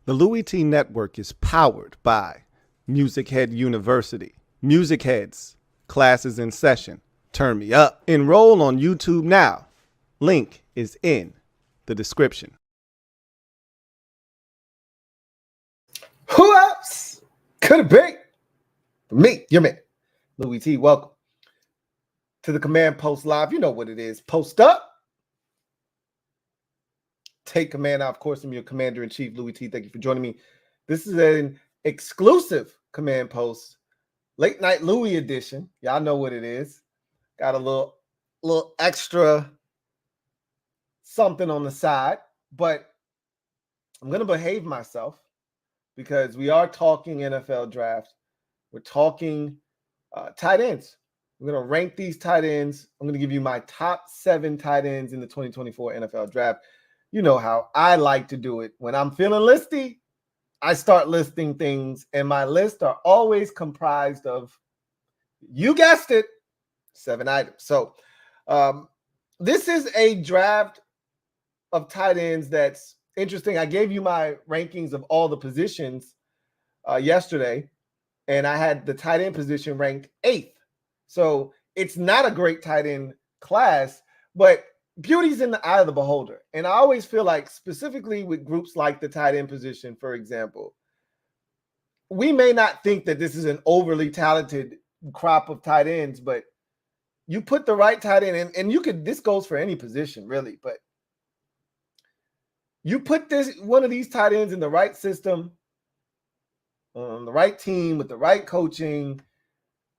The Louie T Network is powered by MusicHead University. MusicHeads, classes in session. Turn me up. Enroll on YouTube now. Link is in the description. Who else could it be? Me, your man, Louie T. Welcome to the Command Post Live. You know what it is. Post up. Take command out. Of course, I'm your Commander-in-Chief, Louie T. Thank you for joining me. This is an exclusive Command Post Late Night Louie edition. Y'all know what it is. Got a little extra something on the side, but I'm going to behave myself because we are talking NFL draft. We're talking tight ends. We're going to rank these tight ends. I'm going to give you my top 7 tight ends in the 2024 NFL draft. You know how I like to do it. When I'm feeling listy, I start listing things, and my lists are always comprised of, you guessed it, 7 items. So this is a draft of tight ends that's interesting. I gave you my rankings of all the positions yesterday, and I had the tight end position ranked 8th. So it's not a great tight end class, but beauty's in the eye of the beholder. And I always feel like, specifically with groups like the tight end position, for example, we may not think that this is an overly talented crop of tight ends, but you put the right tight end in, and you could, this goes for any position really, but you put one of these tight ends in the right system, the right team with the right coaching,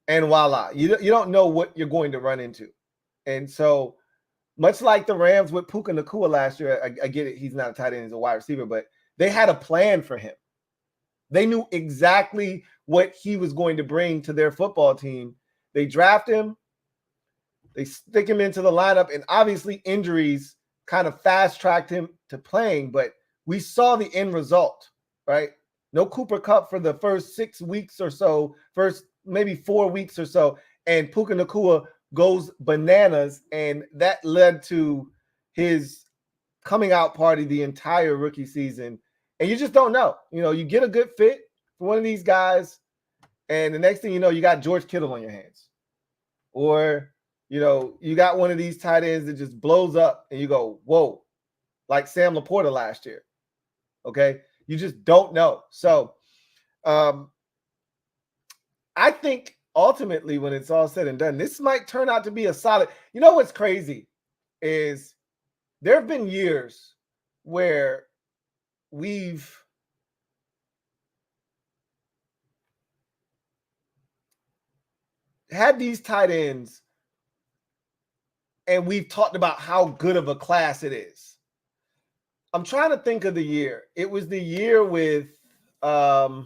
and voila, you don't know what you're going to run into. And so, much like the Rams with Puka Nacua last year, I get it, he's not a tight end, he's a wide receiver, but they had a plan for him. They knew exactly what he was going to bring to their football team. They draft him, they stick him into the lineup, and obviously injuries kind of fast-tracked him to playing, but we saw the end result, right? No Cooper Kupp for the first 6 weeks or so, first maybe 4 weeks or so, and Puka Nacua goes bananas, and that led to his coming out party the entire rookie season. And you just don't know. You know, you get a good fit for one of these guys, and the next thing you know, you got George Kittle on your hands. Or, you know, you got one of these tight ends that just blows up, and you go, whoa, like Sam Laporta last year. Okay? You just don't know. So I think ultimately, when it's all said and done, this might turn out to be a solid. You know what's crazy is there have been years where we've had these tight ends and we've talked about how good of a class it is. I'm trying to think of the year. It was the year with there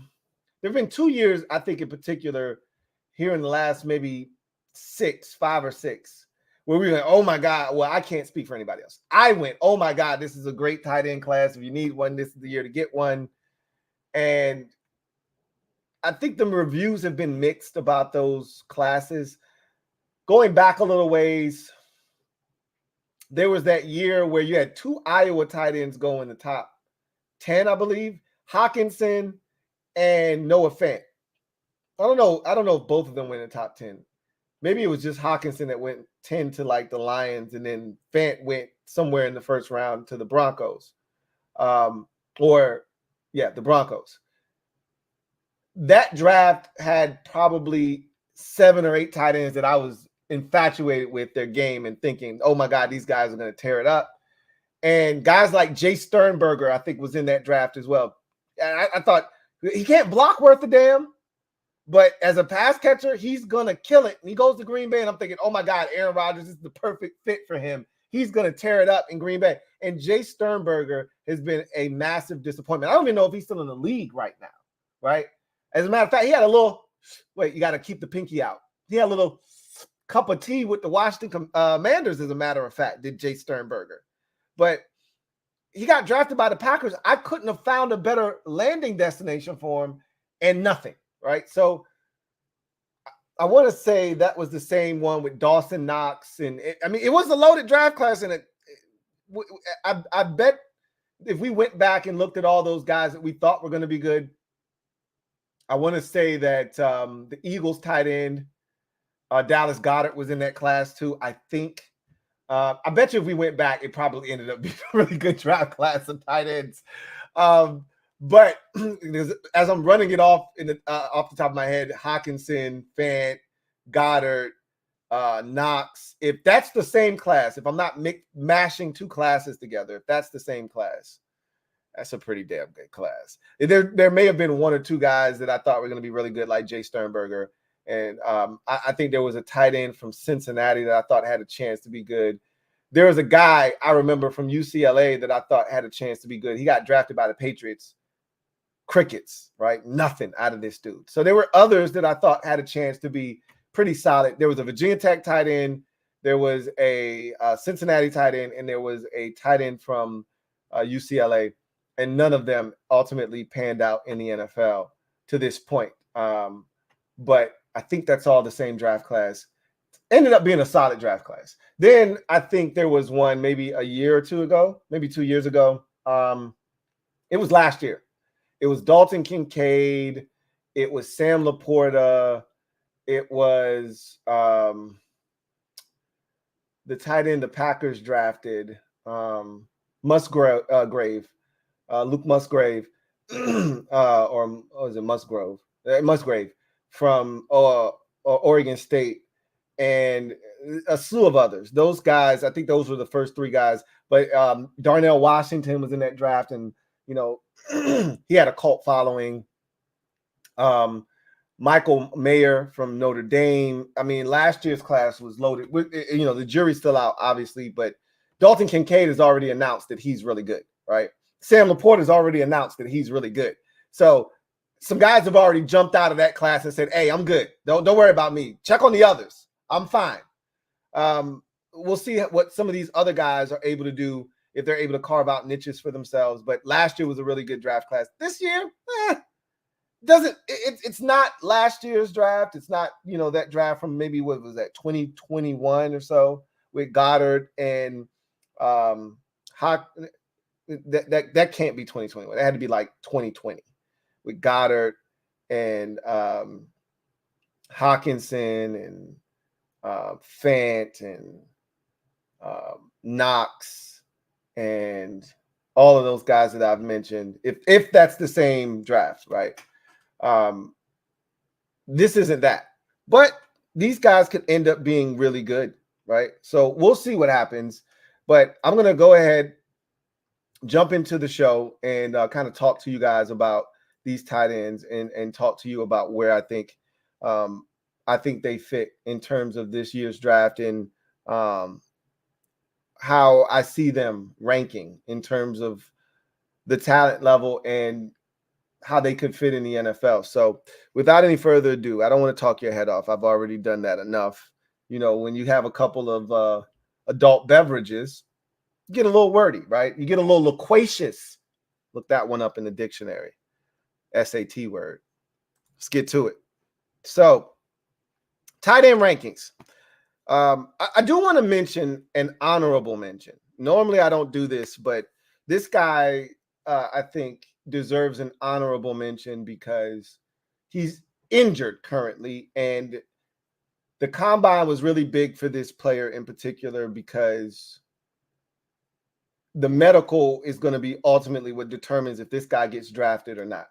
have been 2 years, I think, in particular, here in the last maybe 5 or 6, where we went, oh my God, well, I can't speak for anybody else. I went, oh my God, this is a great tight end class. If you need one, this is the year to get one. And I think the reviews have been mixed about those classes. Going back a little ways, there was that year where you had 2 Iowa tight ends go in the top 10, I believe, Hawkinson and Noah Fant. I don't know if both of them went in the top 10. Maybe it was just Hawkinson that went 10 to like the Lions, and then Fant went somewhere in the first round to the Broncos. The Broncos. That draft had probably 7 or 8 tight ends that I was infatuated with their game and thinking, oh my God, these guys are going to tear it up. And guys like Jay Sternberger, I think, was in that draft as well. And I thought, he can't block worth a damn, but as a pass catcher, he's going to kill it. And he goes to Green Bay, and I'm thinking, oh my God, Aaron Rodgers is the perfect fit for him. He's going to tear it up in Green Bay. And Jay Sternberger has been a massive disappointment. I don't even know if he's still in the league right now, right? As a matter of fact, he had a little, wait, you got to keep the pinky out. He had a little cup of tea with the Washington Commanders, as a matter of fact, did Jay Sternberger. But he got drafted by the Packers. I couldn't have found a better landing destination for him, and nothing, right? So I want to say that was the same one with Dawson Knox. And it was a loaded draft class, and I bet if we went back and looked at all those guys that we thought were going to be good, I want to say that the Eagles tight end, Dallas Goedert, was in that class too, I think. I bet you if we went back, it probably ended up being a really good draft class of tight ends. But as I'm running it off off the top of my head, Hawkinson, Fant, Goddard, Knox, if that's the same class, if I'm not mashing two classes together, if that's the same class, that's a pretty damn good class. There may have been one or two guys that I thought were going to be really good, like Jay Sternberger. And I think there was a tight end from Cincinnati that I thought had a chance to be good. There was a guy I remember from UCLA that I thought had a chance to be good. He got drafted by the Patriots. Crickets, right? Nothing out of this dude. So there were others that I thought had a chance to be pretty solid. There was a Virginia Tech tight end. There was a Cincinnati tight end. And there was a tight end from UCLA. And none of them ultimately panned out in the NFL to this point. But I think that's all the same draft class. Ended up being a solid draft class. Then I think there was one maybe a year or two ago, maybe 2 years ago. It was last year. It was Dalton Kincaid. It was Sam Laporta. It was the tight end the Packers drafted, Musgrave. Luke Musgrave, or was it Musgrove? Musgrave from Oregon State, and a slew of others. Those guys, I think those were the first three guys. But Darnell Washington was in that draft, and he had a cult following. Michael Mayer from Notre Dame. I mean, last year's class was loaded. The jury's still out, obviously, but Dalton Kincaid has already announced that he's really good, right? Sam Laporta has already announced that he's really good. So some guys have already jumped out of that class and said, hey, I'm good. Don't worry about me. Check on the others. I'm fine. We'll see what some of these other guys are able to do if they're able to carve out niches for themselves. But last year was a really good draft class. This year, it's not last year's draft. It's not, that draft from maybe, what was that, 2021 or so with Goddard and that can't be 2021. It had to be like 2020 with Goddard and Hawkinson and Fant and Knox and all of those guys that I've mentioned. If that's the same draft, right? This isn't that. But these guys could end up being really good, right? So we'll see what happens. But I'm going to go ahead, jump into the show and kind of talk to you guys about these tight ends and talk to you about where I think they fit in terms of this year's draft and how I see them ranking in terms of the talent level and how they could fit in the NFL. So without any further ado, I don't want to talk your head off. I've already done that enough. When you have a couple of adult beverages, you get a little wordy, right? You get a little loquacious. Look that one up in the dictionary. SAT word. Let's get to it. So, tight end rankings. I do want to mention an honorable mention. Normally, I don't do this, but this guy, I think, deserves an honorable mention because he's injured currently, and the combine was really big for this player in particular because the medical is going to be ultimately what determines if this guy gets drafted or not.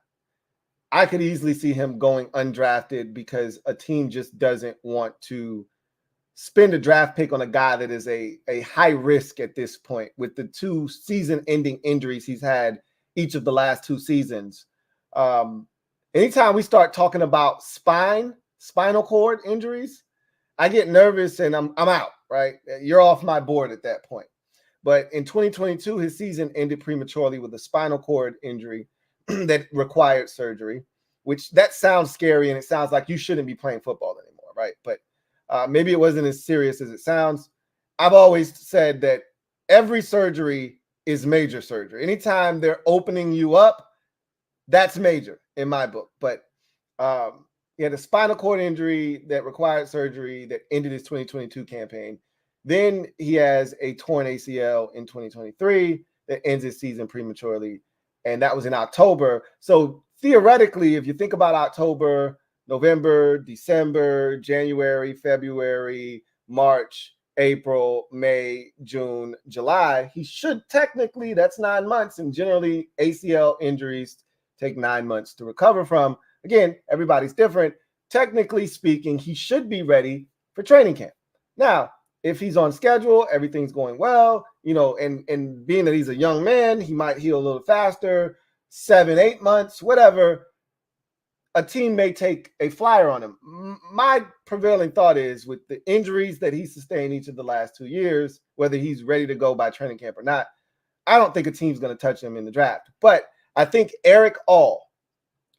I could easily see him going undrafted because a team just doesn't want to spend a draft pick on a guy that is a high risk at this point with the 2 season-ending injuries he's had each of the last 2 seasons. Anytime we start talking about spinal cord injuries, I get nervous and I'm out, right? You're off my board at that point. But in 2022, his season ended prematurely with a spinal cord injury that required surgery, which that sounds scary and it sounds like you shouldn't be playing football anymore, right? But maybe it wasn't as serious as it sounds. I've always said that every surgery is major surgery. Anytime they're opening you up, that's major in my book. But he had a spinal cord injury that required surgery that ended his 2022 campaign. Then he has a torn ACL in 2023 that ends his season prematurely. And that was in October. So theoretically, if you think about October, November, December, January, February, March, April, May, June, July, he should technically, that's 9 months. And generally, ACL injuries take 9 months to recover from. Again, everybody's different. Technically speaking, he should be ready for training camp. Now, if he's on schedule, everything's going well, and being that he's a young man, he might heal a little faster, 7, 8 months, whatever. A team may take a flyer on him. My prevailing thought is with the injuries that he sustained each of the last 2 years, whether he's ready to go by training camp or not, I don't think a team's going to touch him in the draft. But I think Eric All,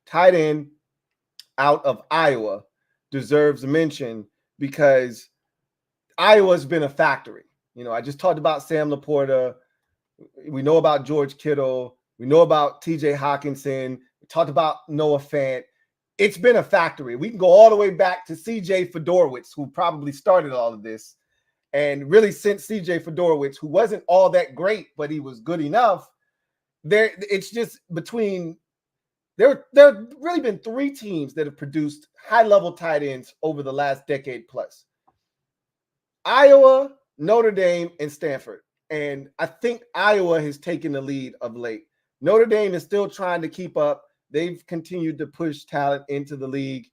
tight end out of Iowa, deserves a mention because Iowa's been a factory. I just talked about Sam Laporta. We know about George Kittle. We know about TJ Hawkinson. We talked about Noah Fant. It's been a factory. We can go all the way back to CJ Fedorowicz, who probably started all of this. And really, since CJ Fedorowicz, who wasn't all that great, but he was good enough, it's just between there have really been 3 teams that have produced high-level tight ends over the last decade plus. Iowa, Notre Dame, and Stanford. And I think Iowa has taken the lead of late. Notre Dame is still trying to keep up. They've continued to push talent into the league.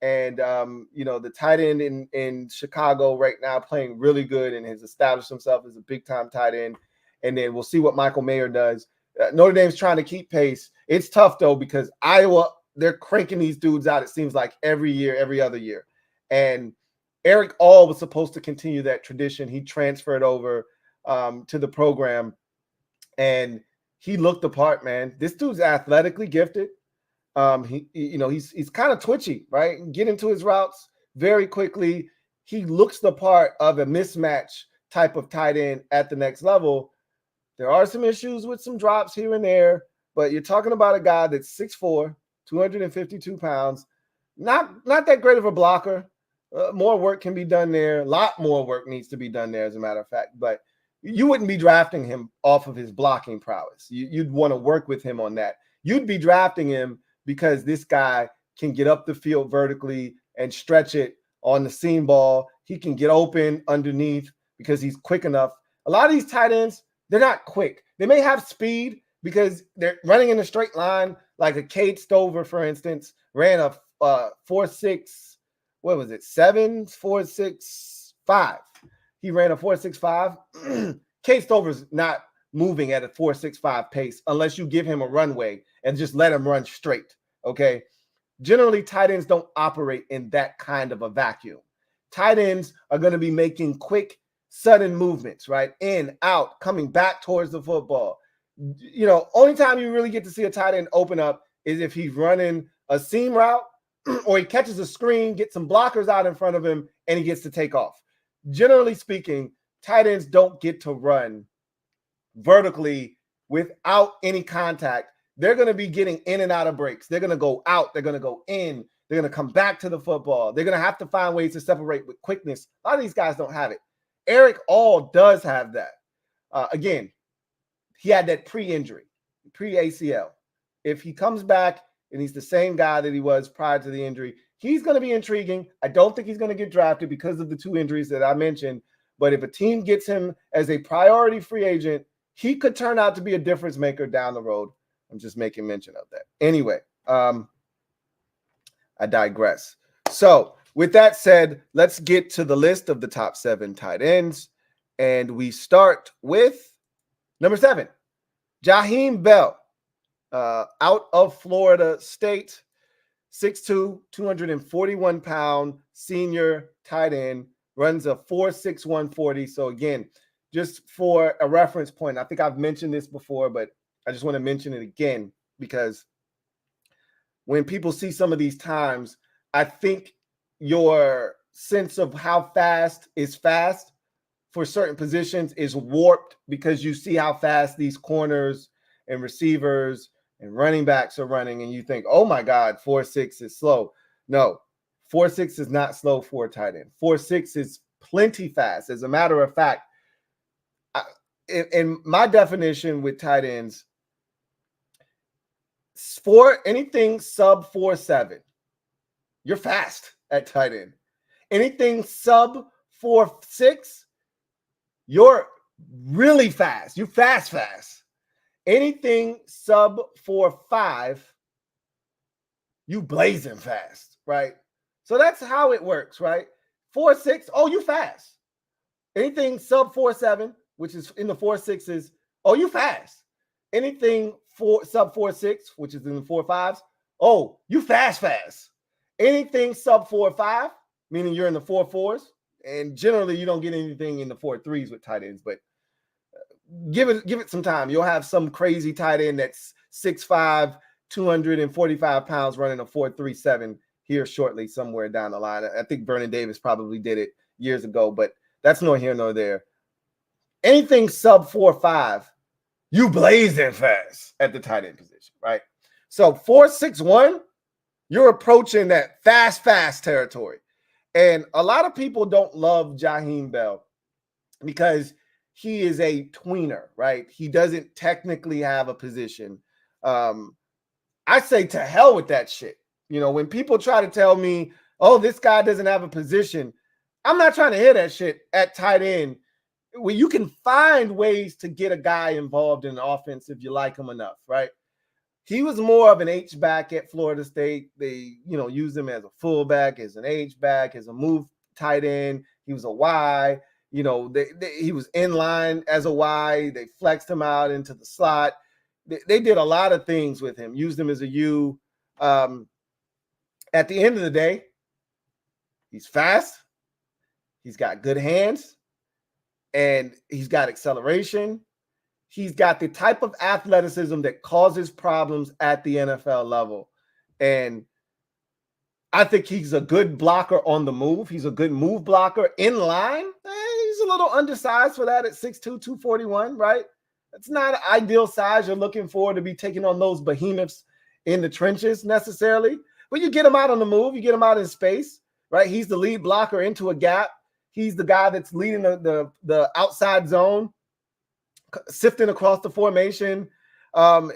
And, the tight end in Chicago right now playing really good and has established himself as a big-time tight end. And then we'll see what Michael Mayer does. Notre Dame's trying to keep pace. It's tough, though, because Iowa, they're cranking these dudes out, it seems like, every year, every other year. And Eric All was supposed to continue that tradition. He transferred over to the program, and he looked the part, man. This dude's athletically gifted. He's kind of twitchy, right? Get into his routes very quickly. He looks the part of a mismatch type of tight end at the next level. There are some issues with some drops here and there, but you're talking about a guy that's 6'4", 252 pounds, not that great of a blocker. More work can be done there. A lot more work needs to be done there, as a matter of fact. But you wouldn't be drafting him off of his blocking prowess. You'd want to work with him on that. You'd be drafting him because this guy can get up the field vertically and stretch it on the seam ball. He can get open underneath because he's quick enough. A lot of these tight ends, they're not quick. They may have speed because they're running in a straight line, like a Cade Stover, for instance, ran a 4.6. What was it? 4.65. He ran a 4.65. Cade Stover's not moving at a 4.65 pace unless you give him a runway and just let him run straight. Okay. Generally, tight ends don't operate in that kind of a vacuum. Tight ends are going to be making quick, sudden movements, right? In, out, coming back towards the football. Only time you really get to see a tight end open up is if he's running a seam route or he catches a screen, gets some blockers out in front of him, and he gets to take off. Generally speaking, tight ends don't get to run vertically without any contact. They're going to be getting in and out of breaks. They're going to go out. They're going to go in. They're going to come back to the football. They're going to have to find ways to separate with quickness. A lot of these guys don't have it. Eric All does have that. Again, he had that pre-injury, pre-ACL. If he comes back and he's the same guy that he was prior to the injury, he's going to be intriguing. I don't think he's going to get drafted because of the 2 injuries that I mentioned. But if a team gets him as a priority free agent, he could turn out to be a difference maker down the road. I'm just making mention of that. Anyway, I digress. So with that said, let's get to the list of the top 7 tight ends. And we start with number 7, Jaheim Bell, out of Florida State, 6'2", 241-pound senior tight end, runs a 4.61 40. So again, just for a reference point, I think I've mentioned this before, but I just want to mention it again because when people see some of these times, I think your sense of how fast is fast for certain positions is warped because you see how fast these corners and receivers and running backs are running, and you think, oh my God, 4.6 is slow. No, 4.6 is not slow for a tight end. 4.6 is plenty fast. As a matter of fact, in my definition with tight ends, anything sub 4.7, you're fast at tight end. Anything sub 4.6, you're really fast. You fast. Anything sub 4.5, you blazing fast, right? So that's how it works, right? 4.6, oh, you fast. Anything sub 4.7, which is in the 4.6s, oh, you fast. Anything sub 4.6, which is in the 4.5s, oh, you fast. Anything sub 4.5, meaning you're in the 4.4s, and generally you don't get anything in the 4.3s with tight ends, but give it some time. You'll have some crazy tight end that's 6'5", 245 pounds running a 4.37 here shortly somewhere down the line. I think Vernon Davis probably did it years ago, but that's nor here nor there. Anything sub 4.5, you blazing fast at the tight end position, right? So 4.61, you're approaching that fast territory. And a lot of people don't love Jaheim Bell because he is a tweener, right? He doesn't technically have a position. I say to hell with that shit. You know, when people try to tell me, oh, this guy doesn't have a position, I'm not trying to hear that shit at tight end. Well, you can find ways to get a guy involved in the offense if you like him enough, right? He was more of an H-back at Florida State. They, used him as a fullback, as an H-back, as a move tight end. He was a Y. He was in line as a Y. They flexed him out into the slot. They did a lot of things with him, used him as a U. At the end of the day, he's fast. He's got good hands. And he's got acceleration. He's got the type of athleticism that causes problems at the NFL level. And I think he's a good blocker on the move. He's a good move blocker in line. He's a little undersized for that at 6'2", 241, right? That's not an ideal size you're looking for to be taking on those behemoths in the trenches necessarily. But you get him out on the move. You get him out in space, right? He's the lead blocker into a gap. He's the guy that's leading the outside zone, sifting across the formation.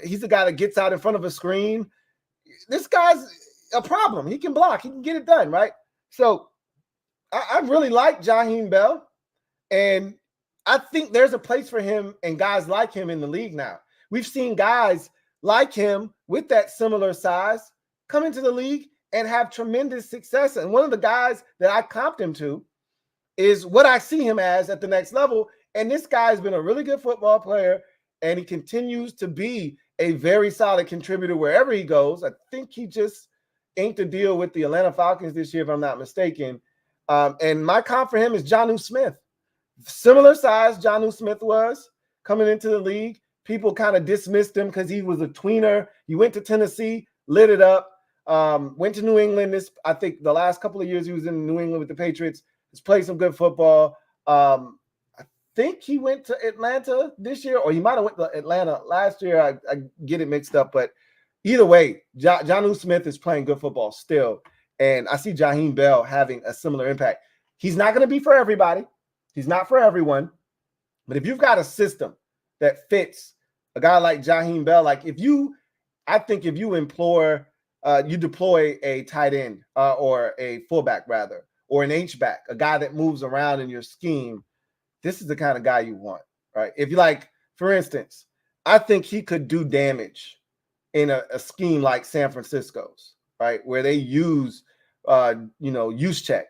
He's the guy that gets out in front of a screen. This guy's a problem. He can block. He can get it done, right? So I really like Jaheim Bell, and I think there's a place for him and guys like him in the league now. We've seen guys like him with that similar size come into the league and have tremendous success. And one of the guys that I comped him to is what I see him as at the next level. And this guy has been a really good football player, and he continues to be a very solid contributor wherever he goes. I think he just inked a deal with the Atlanta Falcons this year, if I'm not mistaken. And my comp for him is Jonnu Smith. Similar size Jonnu Smith was coming into the league. People kind of dismissed him because he was a tweener. He went to Tennessee, lit it up, went to New England. I think the last couple of years he was in New England with the Patriots. He's played some good football. I think he went to Atlanta this year, or he might have went to Atlanta last year. I get it mixed up, but either way, Jonnu Smith is playing good football still, and I see Jaheim Bell having a similar impact. He's not going to be for everybody. He's not for everyone, but if you've got a system that fits a guy like Jaheim Bell, I think if you deploy a tight end or a fullback rather, or an H-back, a guy that moves around in your scheme, this is the kind of guy you want, right? If you for instance, I think he could do damage in a scheme like San Francisco's, right? Where they use, Kyle Juszczyk.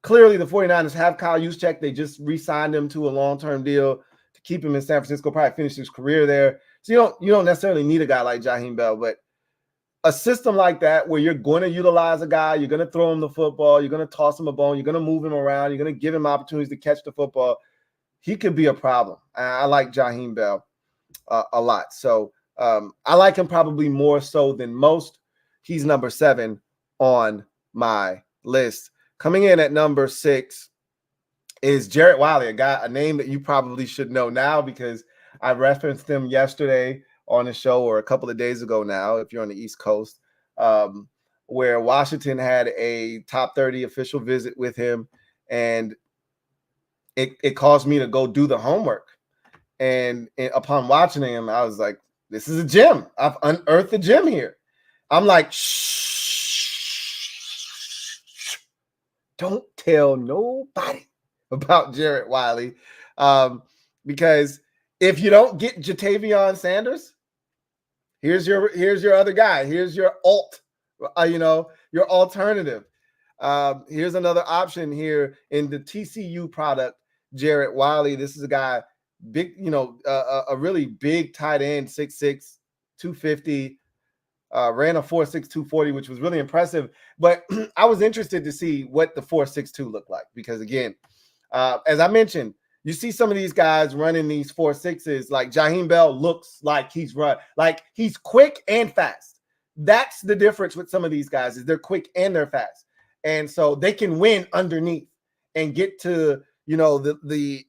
Clearly the 49ers have Kyle Juszczyk. They just re-signed him to a long-term deal to keep him in San Francisco, probably finish his career there. So you don't necessarily need a guy like Jaheim Bell, but a system like that where you're going to utilize a guy, you're going to throw him the football, you're going to toss him a bone, you're going to move him around, you're going to give him opportunities to catch the football, he could be a problem. I like Jaheim Bell a lot. So I like him probably more so than most. He's number 7 on my list. Coming in at number 6 is Jarrett Wiley, a name that you probably should know now because I referenced him yesterday on the show, or a couple of days ago now, if you're on the East Coast, where Washington had a top 30 official visit with him. And it caused me to go do the homework. And upon watching him, I was like, this is a gem. I've unearthed a gem here. I'm like, shh, don't tell nobody about Jarrett Wiley. Because if you don't get Jatavion Sanders, here's your other guy. Here's your your alternative. Here's another option here in the TCU product, Jarrett Wiley. This is a guy, big, a really big tight end, 6'6", 250, ran a 4.6 240, which was really impressive. But I was interested to see what the 4.62 looked like, because again, as I mentioned, you see some of these guys running these 4.6s, like Jaheim Bell looks like he's quick and fast. That's the difference with some of these guys, is they're quick and they're fast. And so they can win underneath and get to, the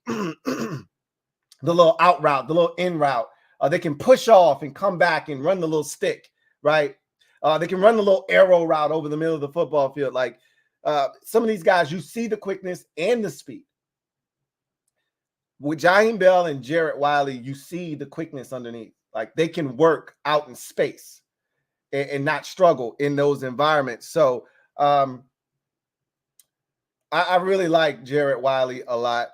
little out route, the little in route. They can push off and come back and run the little stick, right? They can run the little arrow route over the middle of the football field. Like some of these guys, you see the quickness and the speed. With Jaheim Bell and Jarrett Wiley, you see the quickness underneath. Like they can work out in space and not struggle in those environments. So I really like Jarrett Wiley a lot.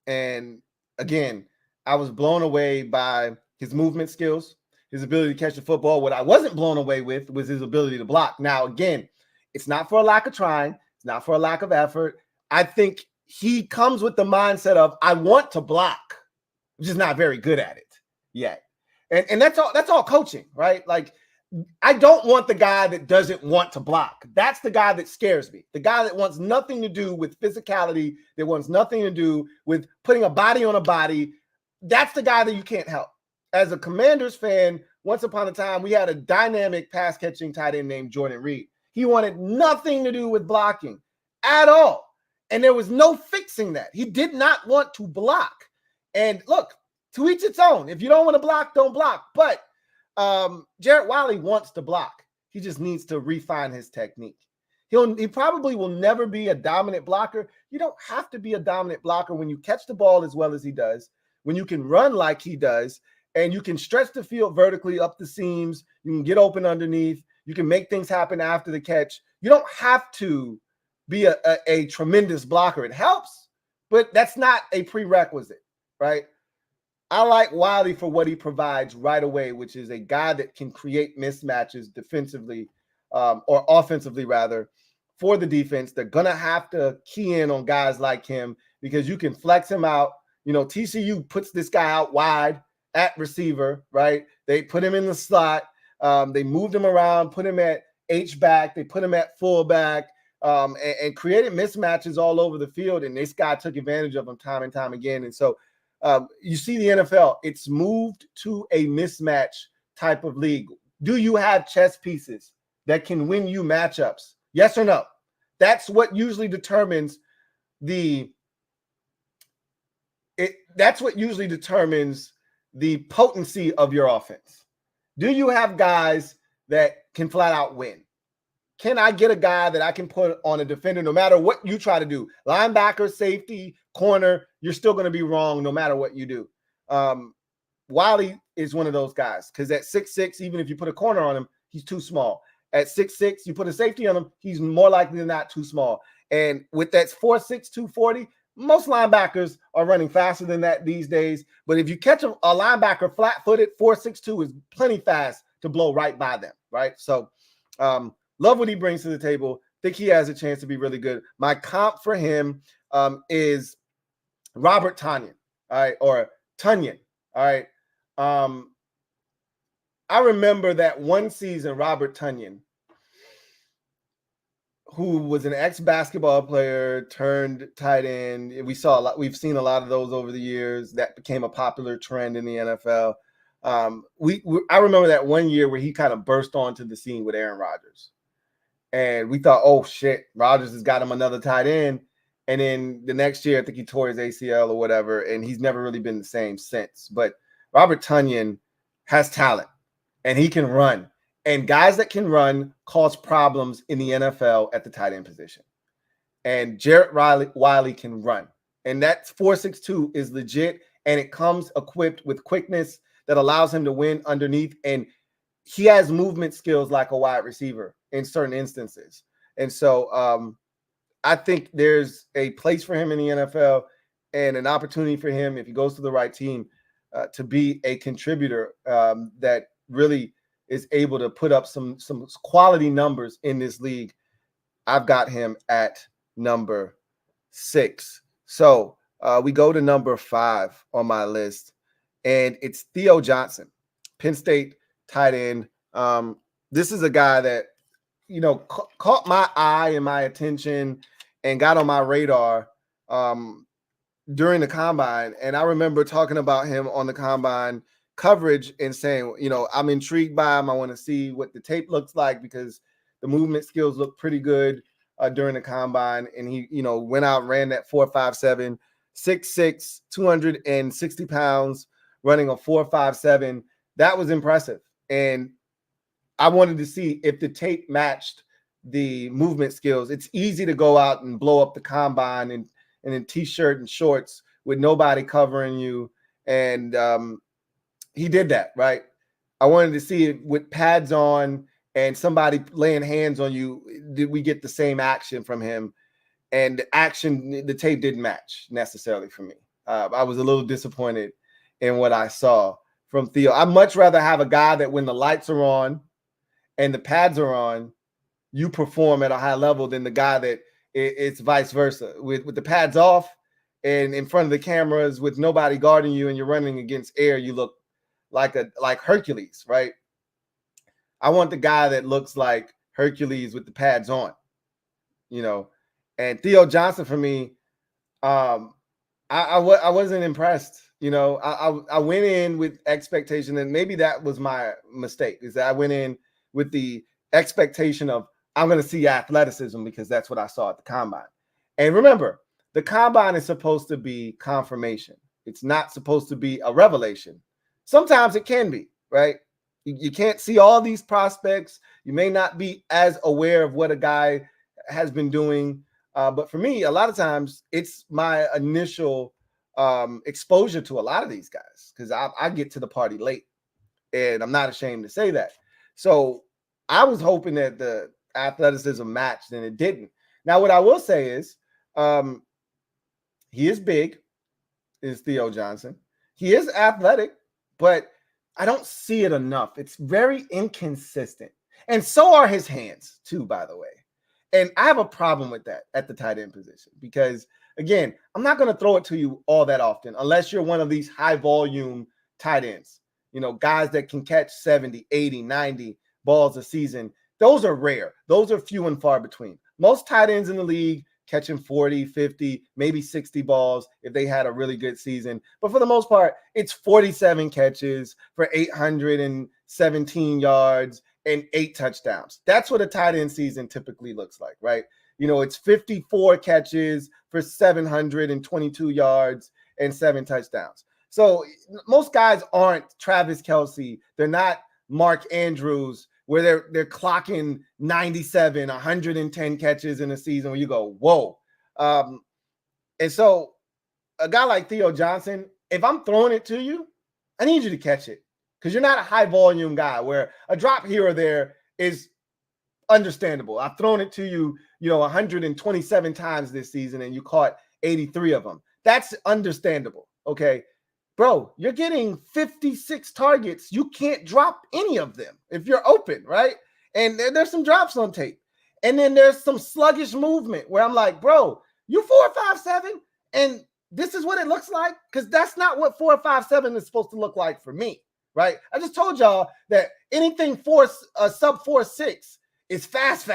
And again, I was blown away by his movement skills, his ability to catch the football. What I wasn't blown away with was his ability to block. Now, again, it's not for a lack of trying. It's not for a lack of effort. I think he comes with the mindset of, I want to block. I'm just not very good at it yet. And that's all coaching, right? Like, I don't want the guy that doesn't want to block. That's the guy that scares me. The guy that wants nothing to do with physicality, that wants nothing to do with putting a body on a body. That's the guy that you can't help. As a Commanders fan, once upon a time, we had a dynamic pass-catching tight end named Jordan Reed. He wanted nothing to do with blocking at all. And there was no fixing that. He did not want to block. And look, to each its own. If you don't want to block, don't block. But Jarrett Wiley wants to block. He just needs to refine his technique. He probably will never be a dominant blocker. You don't have to be a dominant blocker when you catch the ball as well as he does, when you can run like he does, and you can stretch the field vertically up the seams. You can get open underneath. You can make things happen after the catch. You don't have to be a tremendous blocker. It helps, but that's not a prerequisite, right? I like Wiley for what he provides right away, which is a guy that can create mismatches defensively or offensively, rather, for the defense. They're going to have to key in on guys like him because you can flex him out. TCU puts this guy out wide at receiver, right? They put him in the slot. They moved him around, put him at H-back. They put him at fullback and created mismatches all over the field. And this guy took advantage of them time and time again. And so you see the NFL, it's moved to a mismatch type of league. Do you have chess pieces that can win you matchups? Yes or no? That's what usually determines the potency of your offense. Do you have guys that can flat out win? Can I get a guy that I can put on a defender no matter what you try to do? Linebacker, safety, corner, you're still going to be wrong no matter what you do. Wiley is one of those guys because at 6'6", even if you put a corner on him, he's too small. At 6'6", you put a safety on him, he's more likely than not too small. And with that 4'6", 240, most linebackers are running faster than that these days. But if you catch a linebacker flat-footed, 4'6", is plenty fast to blow right by them, right? So love what he brings to the table. Think he has a chance to be really good. My comp for him is Robert Tonyan, all right, or Tonyan, all right. I remember that one season, Robert Tonyan, who was an ex-basketball player turned tight end. We've seen a lot of those over the years. That became a popular trend in the NFL. I remember that one year where he kind of burst onto the scene with Aaron Rodgers. And we thought, oh, shit, Rodgers has got him another tight end. And then the next year, I think he tore his ACL or whatever, and he's never really been the same since. But Robert Tonyan has talent, and he can run. And guys that can run cause problems in the NFL at the tight end position. And Jarrett Wiley can run. And that 4.62 is legit, and it comes equipped with quickness that allows him to win underneath. And he has movement skills like a wide receiver in certain instances. And so I think there's a place for him in the NFL and an opportunity for him, if he goes to the right team, to be a contributor that really is able to put up some quality numbers in this league. I've got him at number 6. So we go to number 5 on my list, and it's Theo Johnson, Penn State tight end. This is a guy that, caught my eye and my attention and got on my radar during the combine. And I remember talking about him on the combine coverage and saying, I'm intrigued by him. I want to see what the tape looks like because the movement skills look pretty good during the combine. And he, went out and ran that 4.57, 6'6", 260 pounds, running a 4.57. That was impressive. And I wanted to see if the tape matched the movement skills. It's easy to go out and blow up the combine and in t-shirt and shorts with nobody covering you. And he did that, right? I wanted to see it with pads on and somebody laying hands on you. Did we get the same action from him? And the tape didn't match necessarily for me. I was a little disappointed in what I saw from Theo. I'd much rather have a guy that when the lights are on and the pads are on, you perform at a high level than the guy that it's vice versa. With the pads off and in front of the cameras with nobody guarding you and you're running against air, you look like Hercules, right? I want the guy that looks like Hercules with the pads on, And Theo Johnson for me, I wasn't impressed. I went in with expectation, and maybe that was my mistake, is that I went in with the expectation of I'm going to see athleticism because that's what I saw at the combine. And remember, the combine is supposed to be confirmation. It's not supposed to be a revelation. Sometimes it can be, right? You can't see all these prospects. You may not be as aware of what a guy has been doing. But for me, a lot of times it's my initial exposure to a lot of these guys because I get to the party late, and I'm not ashamed to say that. So I was hoping that the athleticism matched, and it didn't. Now, what I will say is he is big, is Theo Johnson. He is athletic, but I don't see it enough. It's very inconsistent. And so are his hands, too, by the way. And I have a problem with that at the tight end position because, again, I'm not going to throw it to you all that often unless you're one of these high-volume tight ends, guys that can catch 70, 80, 90 balls a season. Those are rare. Those are few and far between. Most tight ends in the league catching 40, 50, maybe 60 balls if they had a really good season. But for the most part, it's 47 catches for 817 yards and 8 touchdowns. That's what a tight end season typically looks like, right? It's 54 catches for 722 yards and 7 touchdowns. So most guys aren't Travis Kelce. They're not Mark Andrews, where they're clocking 97, 110 catches in a season where you go, whoa. And so a guy like Theo Johnson, if I'm throwing it to you, I need you to catch it because you're not a high volume guy where a drop here or there is understandable. I've thrown it to you, 127 times this season and you caught 83 of them. That's understandable. Okay. Bro, you're getting 56 targets. You can't drop any of them if you're open, right? And there's some drops on tape. And then there's some sluggish movement where I'm like, bro, you 4.57 and this is what it looks like? Because that's not what 4.57 is supposed to look like for me, right? I just told y'all that anything sub 4.6 is fast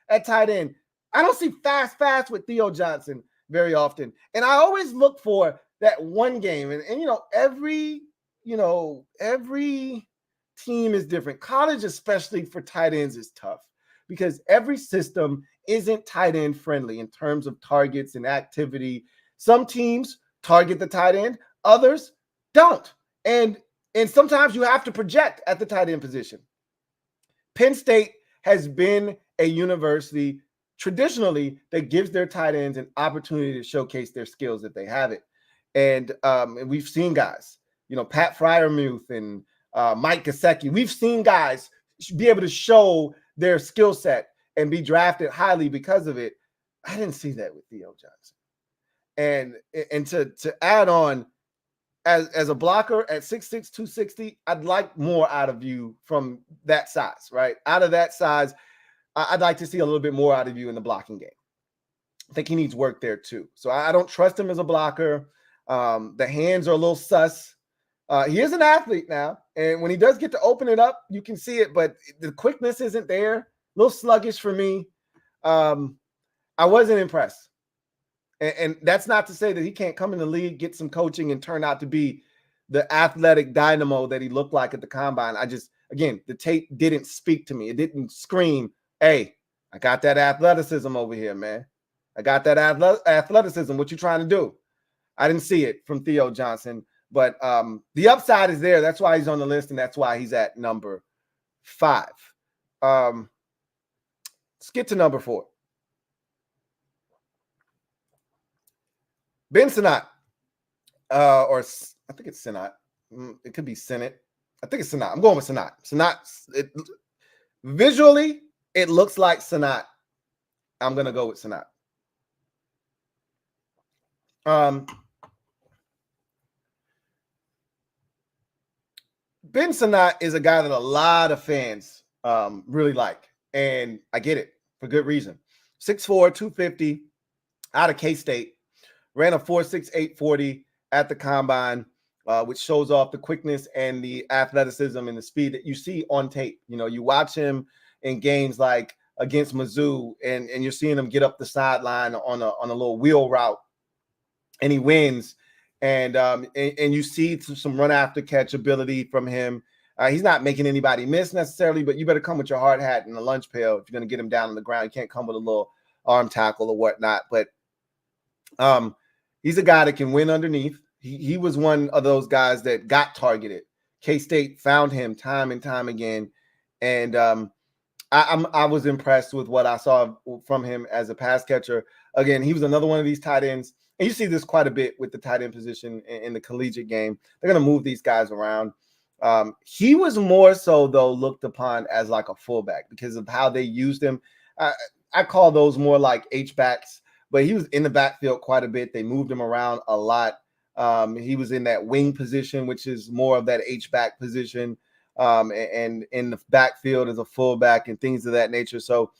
at tight end. I don't see fast with Theo Johnson very often. And I always look for that one game, and every team is different. College, especially for tight ends, is tough because every system isn't tight end friendly in terms of targets and activity. Some teams target the tight end, others don't, and sometimes you have to project at the tight end position. Penn State has been a university traditionally, that gives their tight ends an opportunity to showcase their skills if they have it. And we've seen guys, Pat Fryermuth and Mike Gesicki. We've seen guys be able to show their skill set and be drafted highly because of it. I didn't see that with Theo Johnson. And to add on, as a blocker at 6'6", 260, I'd like more out of you from that size, right? Out of that size, I'd like to see a little bit more out of you in the blocking game. I think he needs work there too. So I don't trust him as a blocker. The hands are a little sus. He is an athlete now, and when he does get to open it up, you can see it, but the quickness isn't there. A little sluggish for me. I wasn't impressed. And that's not to say that he can't come in the league, get some coaching, and turn out to be the athletic dynamo that he looked like at the combine. Again, the tape didn't speak to me. It didn't scream, hey, I got that athleticism over here, man. I got that athleticism. What you trying to do? I didn't see it from Theo Johnson, but the upside is there. That's why he's on the list, and that's why he's at number 5. Let's get to number 4. Ben Sinnott, or I think it's Sinnott. It could be Senate. I think it's Sinnott. I'm going with Sinnott. Sinnott, visually, it looks like Sinnott. I'm going to go with Sinnott. Ben Sinnott is a guy that a lot of fans really like, and I get it for good reason. 6'4", 250, out of K-State. Ran a 4.68 40 at the combine, which shows off the quickness and the athleticism and the speed that you see on tape. You watch him in games like against Mizzou, and you're seeing him get up the sideline on a little wheel route, and he wins. And you see some run after catch ability from him. He's not making anybody miss necessarily, but you better come with your hard hat and a lunch pail if you're going to get him down on the ground. You can't come with a little arm tackle or whatnot. But he's a guy that can win underneath. He was one of those guys that got targeted. K-State found him time and time again. And I was impressed with what I saw from him as a pass catcher. Again, he was another one of these tight ends. And you see this quite a bit with the tight end position in the collegiate game. They're going to move these guys around. He was more so, though, looked upon as like a fullback because of how they used him. I call those more like H-backs. But he was in the backfield quite a bit. They moved him around a lot. He was in that wing position, which is more of that H-back position, and in the backfield as a fullback and things of that nature. So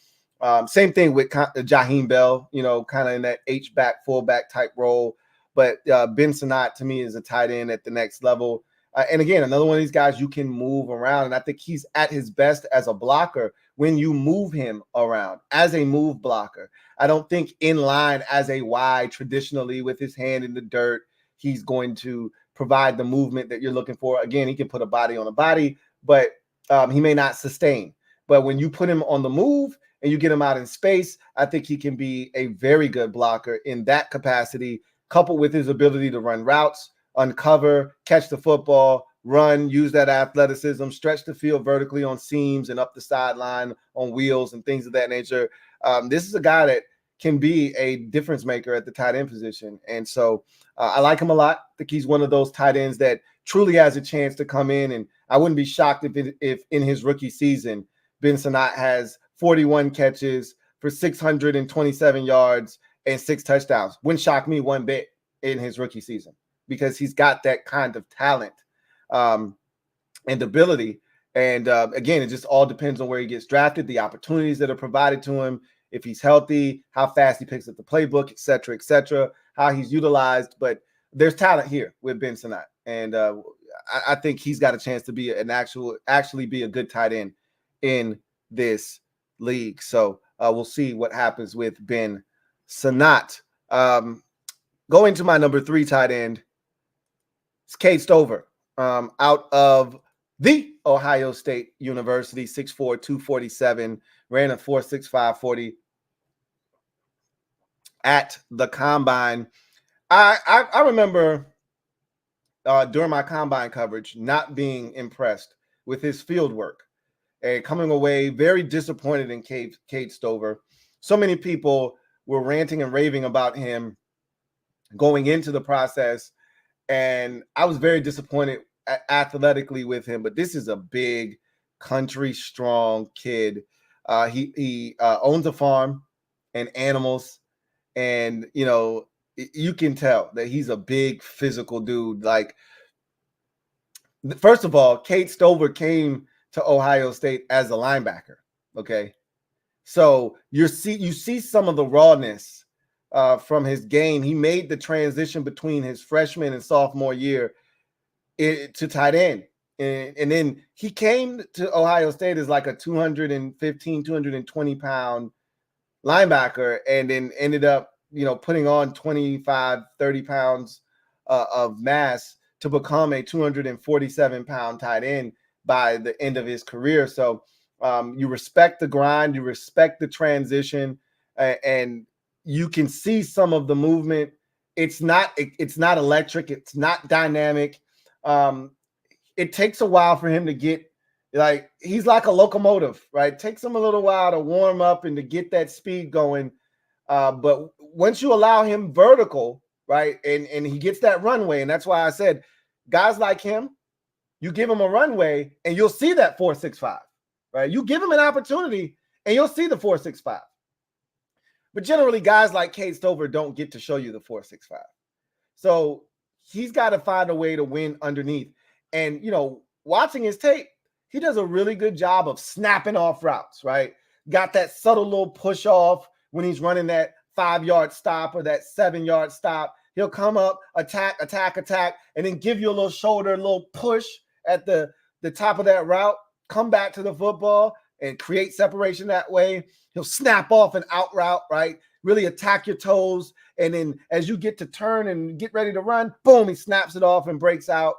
same thing with Jaheim Bell, kind of in that H-back, fullback type role. But Ben Sinnott, to me, is a tight end at the next level. And again, another one of these guys you can move around. And I think he's at his best as a blocker when you move him around as a move blocker. I don't think in line as a wide traditionally with his hand in the dirt, he's going to provide the movement that you're looking for. Again, he can put a body on a body, but he may not sustain. But when you put him on the move and you get him out in space, I think he can be a very good blocker in that capacity, coupled with his ability to run routes, uncover, catch the football, run, use that athleticism, stretch the field vertically on seams and up the sideline on wheels and things of that nature. This is a guy that can be a difference maker at the tight end position. And so I like him a lot. I think he's one of those tight ends that truly has a chance to come in. And I wouldn't be shocked if in his rookie season, Ben Sinnott has 41 catches for 627 yards and 6 touchdowns. Wouldn't shock me one bit in his rookie season because he's got that kind of talent and ability. And again, it just all depends on where he gets drafted, the opportunities that are provided to him, if he's healthy, how fast he picks up the playbook, et cetera, how he's utilized. But there's talent here with Ben Sinnott. And I think he's got a chance to be actually be a good tight end in this league. So we'll see what happens with Ben Sinnott. Going to my number 3 tight end, it's Cade Stover, out of the Ohio State University, 6'4", 247, ran a 4.65 40 at the combine. I remember during my combine coverage not being impressed with his field work and coming away very disappointed in Cade Stover. so many people were ranting and raving about him going into the process, and I was very disappointed athletically with him. But this is a big, country strong kid. He owns a farm and animals, and you can tell that he's a big physical dude. Like, first of all, Kate Stover came to Ohio State as a linebacker. Okay, so you see some of the rawness from his game. He made the transition between his freshman and sophomore year to tight end. And then he came to Ohio State as like a 215, 220 pound linebacker, and then ended up, putting on 25, 30 pounds of mass to become a 247 pound tight end by the end of his career. So you respect the grind, you respect the transition, and you can see some of the movement. It's not electric, it's not dynamic. It takes a while for him to get, like, he's like a locomotive, right? It takes him a little while to warm up and to get that speed going. But once you allow him vertical, right, and he gets that runway, and that's why I said guys like him, you give him a runway and you'll see that 4.65, right? You give him an opportunity and you'll see the 4.65. But generally, guys like Kate Stover don't get to show you the 4.65. So he's got to find a way to win underneath. And, watching his tape, he does a really good job of snapping off routes, right? Got that subtle little push off when he's running that 5-yard stop or that 7-yard stop. He'll come up, attack, and then give you a little shoulder, a little push at the top of that route, come back to the football and create separation that way. He'll snap off an out route, right? Really attack your toes. And then as you get to turn and get ready to run, boom, he snaps it off and breaks out.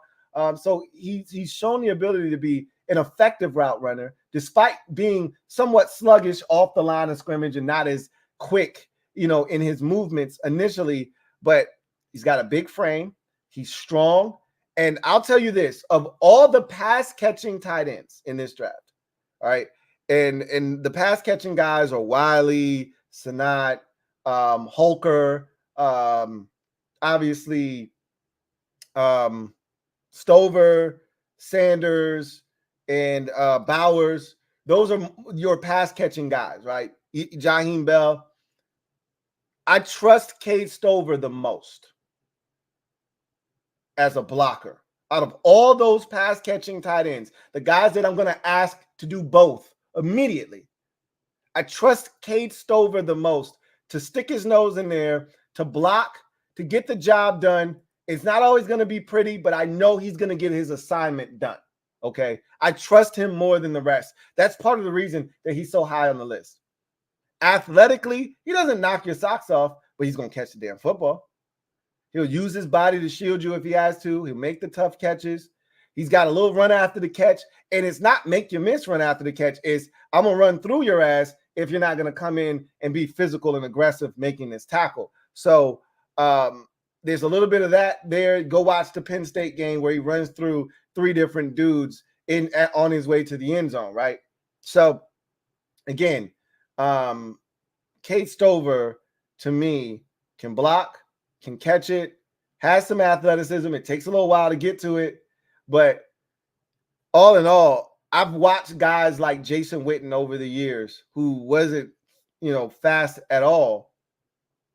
So he's shown the ability to be an effective route runner, despite being somewhat sluggish off the line of scrimmage and not as quick, in his movements initially. But he's got a big frame. He's strong. And I'll tell you this, of all the pass catching tight ends in this draft, all right, and the pass catching guys are Wiley, Sanat, Holker, obviously, Stover, Sanders, and Bowers. Those are your pass catching guys, right? Jaheim Bell. I trust Cade Stover the most as a blocker out of all those pass catching tight ends, the guys that I'm going to ask to do both immediately. I trust Cade Stover the most to stick his nose in there, to block, to get the job done. It's not always going to be pretty, but I know he's going to get his assignment done. Okay. I trust him more than the rest. That's part of the reason that he's so high on the list. Athletically, he doesn't knock your socks off, but he's going to catch the damn football. He'll use his body to shield you if he has to. He'll make the tough catches. He's got a little run after the catch, and it's not make you miss run after the catch. It's I'm going to run through your ass if you're not going to come in and be physical and aggressive making this tackle. So there's a little bit of that there. Go watch the Penn State game where he runs through 3 different dudes on his way to the end zone, right? So, again, Cade Stover, to me, can block, can catch it, has some athleticism. It takes a little while to get to it. But all in all, I've watched guys like Jason Witten over the years who wasn't, fast at all,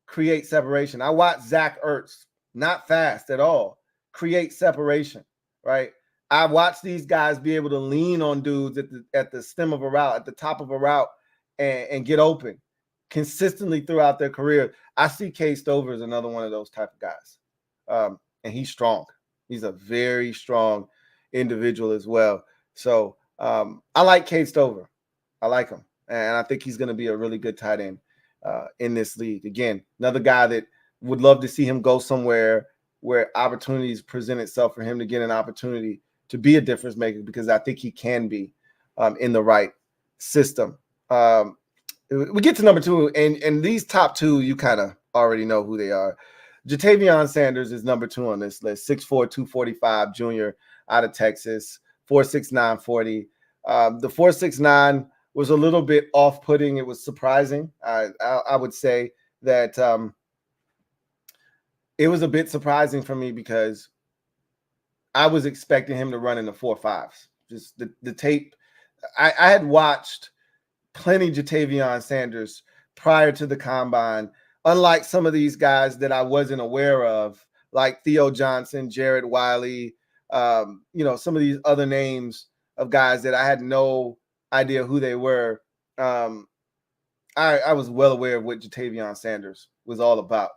create separation. I watched Zach Ertz, not fast at all, create separation, right? I watched these guys be able to lean on dudes at the stem of a route, at the top of a route, and get open consistently throughout their career. I see Cade Stover as another one of those type of guys. And he's strong. He's a very strong individual as well. So I like Cade Stover. I like him. And I think he's going to be a really good tight end in this league. Again, another guy that would love to see him go somewhere where opportunities present itself for him to get an opportunity to be a difference maker, because I think he can be in the right system. We get to number 2, and these top 2, you kind of already know who they are. Jatavion Sanders is number 2 on this list, 6'4", 245 junior out of Texas, 4.69 40. The 4.69 was a little bit off-putting. It was surprising. I would say that it was a bit surprising for me because I was expecting him to run in the 4.5s. Just the tape. I had watched plenty Jatavion Sanders prior to the combine, unlike some of these guys that I wasn't aware of, like Theo Johnson, Jared Wiley, some of these other names of guys that I had no idea who they were. I was well aware of what Jatavion Sanders was all about.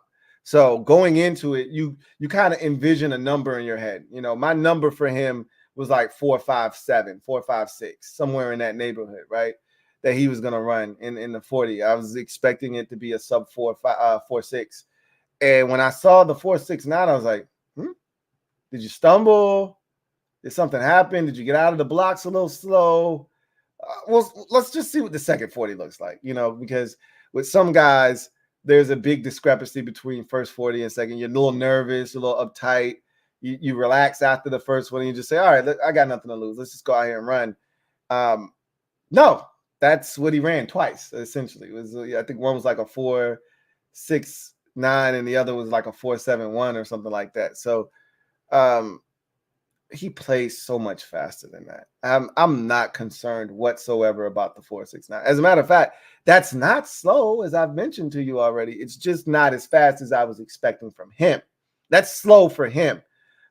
So going into it, you kind of envision a number in your head. My number for him was like 4.57, 4.56, somewhere in that neighborhood, right? That he was going to run in the 40. I was expecting it to be a sub 4.6. And when I saw the 4.69, I was like, did you stumble? Did something happen? Did you get out of the blocks a little slow? Well, let's just see what the second 40 looks like, because with some guys, there's a big discrepancy between first 40 and second. You're a little nervous, a little uptight. You relax after the first one and you just say, all right, I got nothing to lose. Let's just go out here and run. No, that's what he ran twice, essentially. It was, I think one was like a 4.69 and the other was like a 4.71 or something like that. So he plays so much faster than that. I'm not concerned whatsoever about the 4.69. As a matter of fact, that's not slow, as I've mentioned to you already. It's just not as fast as I was expecting from him. That's slow for him.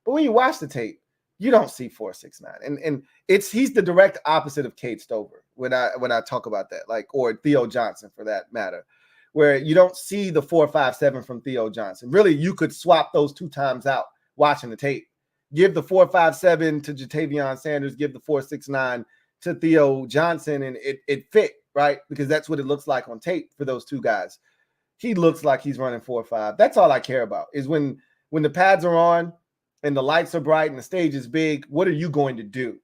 But when you watch the tape, you don't see 4.69. And he's the direct opposite of Cade Stover when I talk about that, or Theo Johnson for that matter, where you don't see the 4.57 from Theo Johnson. Really, you could swap those 2 times out watching the tape. Give the 4.57 to Jatavion Sanders, give the 4.69 to Theo Johnson, and it fit, right? Because that's what it looks like on tape for those 2 guys. He looks like he's running 4.5. That's all I care about is when the pads are on and the lights are bright and the stage is big, what are you going to do?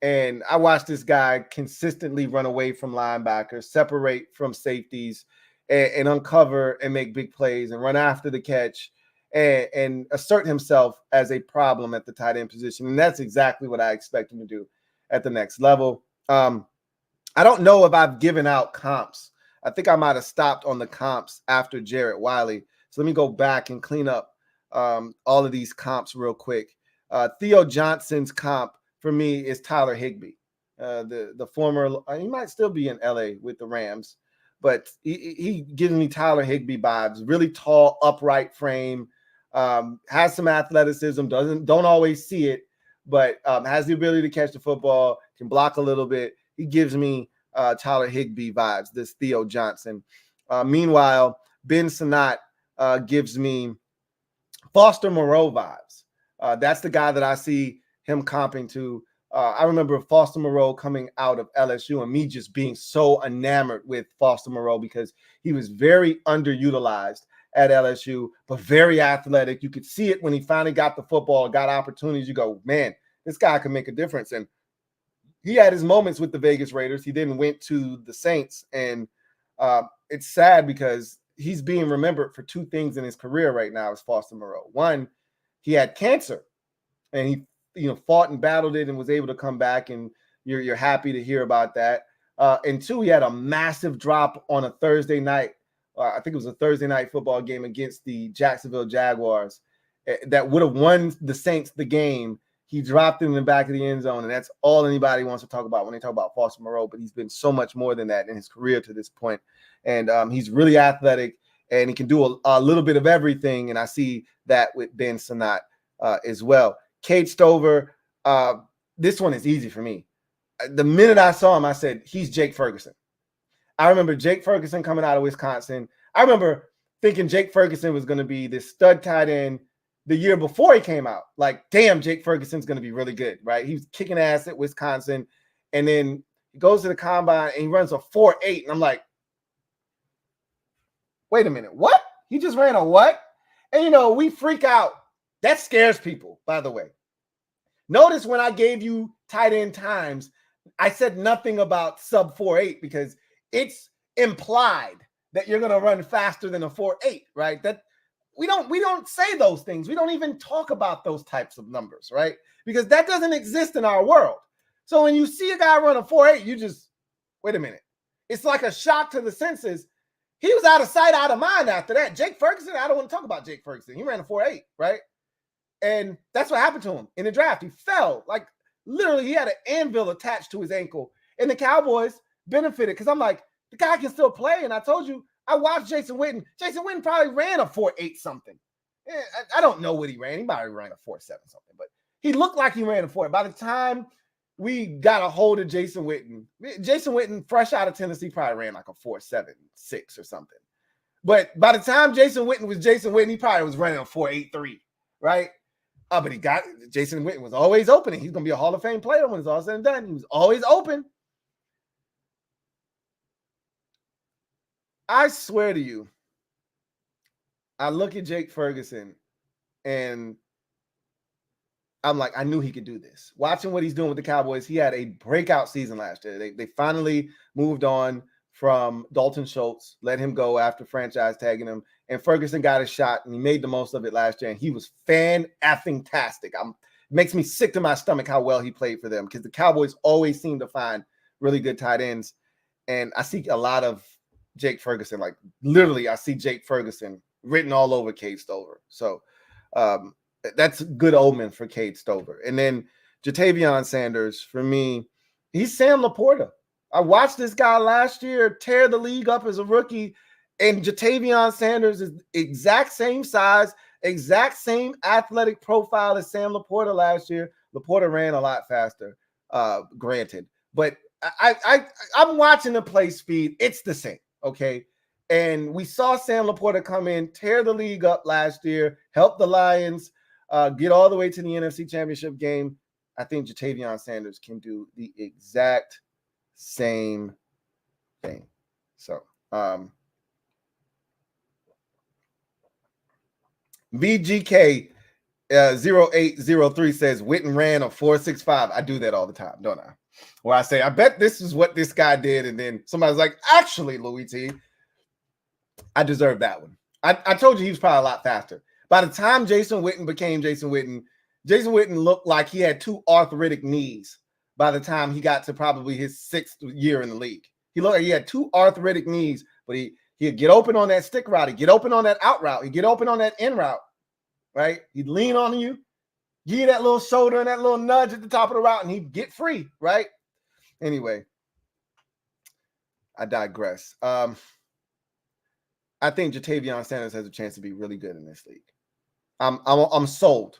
And I watched this guy consistently run away from linebackers, separate from safeties, and uncover and make big plays and run after the catch and assert himself as a problem at the tight end position. And that's exactly what I expect him to do at the next level. I don't know if I've given out comps. I think I might have stopped on the comps after Jared Wiley. So let me go back and clean up all of these comps real quick. Theo Johnson's comp for me is Tyler Higbee, the former. He might still be in LA with the Rams, but he gives me Tyler Higbee vibes. Really tall, upright frame, has some athleticism. Don't always see it, but has the ability to catch the football. Can block a little bit. He gives me Tyler Higbee vibes. This Theo Johnson. Meanwhile, Ben Sinnott gives me Foster Moreau vibes. That's the guy that I see him comping to. I remember Foster Moreau coming out of LSU and me just being so enamored with Foster Moreau because he was very underutilized at LSU, but very athletic. You could see it when he finally got the football, got opportunities. You go, man, this guy can make a difference. And he had his moments with the Vegas Raiders. He then went to the Saints, and it's sad because he's being remembered for 2 things in his career right now as Foster Moreau. One, he had cancer, and he fought and battled it and was able to come back, and you're happy to hear about that. And 2, he had a massive drop on a Thursday night. I think it was a Thursday night football game against the Jacksonville Jaguars that would have won the Saints the game. He dropped it in the back of the end zone, and that's all anybody wants to talk about when they talk about Foster Moreau. But he's been so much more than that in his career to this point. And he's really athletic, and he can do a little bit of everything. And I see that with Ben Sinnott as well. Cade Stover, this one is easy for me. The minute I saw him, I said, he's Jake Ferguson. I remember Jake Ferguson coming out of Wisconsin. I remember thinking Jake Ferguson was going to be this stud tight end the year before he came out. Like, damn, Jake Ferguson's going to be really good, right? He was kicking ass at Wisconsin. And then he goes to the combine and he runs a 4.8. And I'm like, wait a minute, what? He just ran a what? And, we freak out. That scares people, by the way. Notice when I gave you tight end times, I said nothing about sub 4.8 because it's implied that you're going to run faster than a 4.8, right? That we don't say those things. We don't even talk about those types of numbers, right? Because that doesn't exist in our world. So when you see a guy run a 4.8, you just, wait a minute. It's like a shock to the senses. He was out of sight, out of mind after that. Jake Ferguson, I don't want to talk about Jake Ferguson. He ran a 4.8, right? And that's what happened to him in the draft. He fell. Like, literally, he had an anvil attached to his ankle. And the Cowboys benefited because I'm like, the guy can still play. And I told you, I watched Jason Witten. Jason Witten probably ran a 4.8 something. I don't know what he ran. He might have ran a 4.7 something, but he looked like he ran a 4. By the time we got a hold of Jason Witten, fresh out of Tennessee, probably ran like a 4.76 or something. But by the time Jason Witten was Jason Witten, he probably was running a 4.83, right? But Jason Witten was always open. And he's going to be a Hall of Fame player when it's all said and done. He was always open. I swear to you, I look at Jake Ferguson and I'm like, I knew he could do this. Watching what he's doing with the Cowboys, he had a breakout season last year. They finally moved on from Dalton Schultz, let him go after franchise tagging him, and Ferguson got a shot, and he made the most of it last year, and he was fan-effing-tastic. It makes me sick to my stomach how well he played for them because the Cowboys always seem to find really good tight ends, and I see a lot of Jake Ferguson. Like, literally, I see Jake Ferguson written all over Cade Stover. So that's a good omen for Cade Stover. And then Jatavion Sanders, for me, he's Sam Laporta. I watched this guy last year tear the league up as a rookie, and Jatavion Sanders is exact same size, exact same athletic profile as Sam Laporta last year. Laporta ran a lot faster, granted. But I'm watching the play speed. It's the same, okay? And we saw Sam Laporta come in, tear the league up last year, help the Lions get all the way to the NFC Championship game. I think Jatavion Sanders can do the exact same thing. So, VGK 0803 says Witten ran a 4.65. I do that all the time, don't I? Where I say, I bet this is what this guy did. And then somebody's like, actually, Louie T, I deserve that one. I told you he was probably a lot faster. By the time Jason Witten became Jason Witten looked like he had 2 arthritic knees by the time he got to probably his 6th year in the league. He looked like he had 2 arthritic knees, but he'd get open on that stick route. He'd get open on that out route. He'd get open on that in route, right? He'd lean on you, give you that little shoulder and that little nudge at the top of the route, and he'd get free, right? Anyway, I digress. I think Jatavion Sanders has a chance to be really good in this league. I'm sold.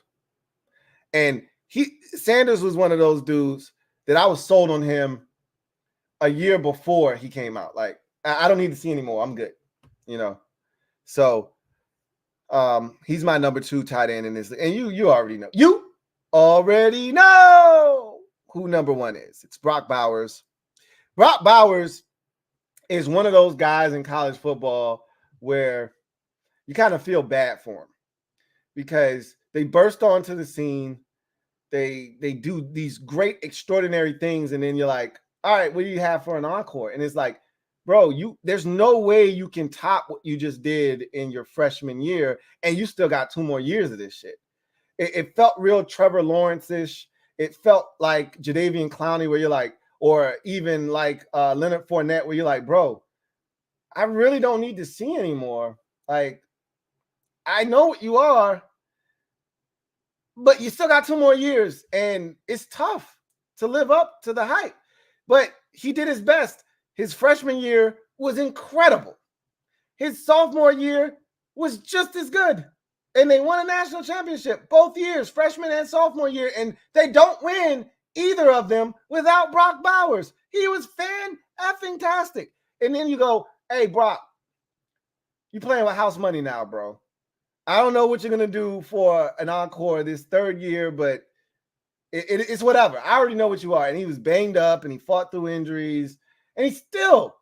And Sanders was one of those dudes that I was sold on him a year before he came out. Like, I don't need to see anymore. I'm good, you know. So he's my number 2 tight end in this. And you already know. You already know who number 1 is. It's Brock Bowers. Brock Bowers is one of those guys in college football where you kind of feel bad for him because they burst onto the scene. They do these great, extraordinary things. And then you're like, all right, what do you have for an encore? And it's like, bro, there's no way you can top what you just did in your freshman year. And you still got 2 more years of this shit. It felt real Trevor Lawrence-ish. It felt like Jadeveon Clowney where you're like, or even like Leonard Fournette where you're like, bro, I really don't need to see anymore. Like, I know what you are, but you still got 2 more years, and it's tough to live up to the hype. But he did his best. His freshman year was incredible. His sophomore year was just as good. And they won a national championship both years, freshman and sophomore year, and they don't win either of them without Brock Bowers. He was fan-effing-tastic. And then you go, hey, Brock, you playing with house money now, bro. I don't know what you're going to do for an encore this 3rd year, but it's whatever. I already know what you are. And he was banged up, and he fought through injuries, and he still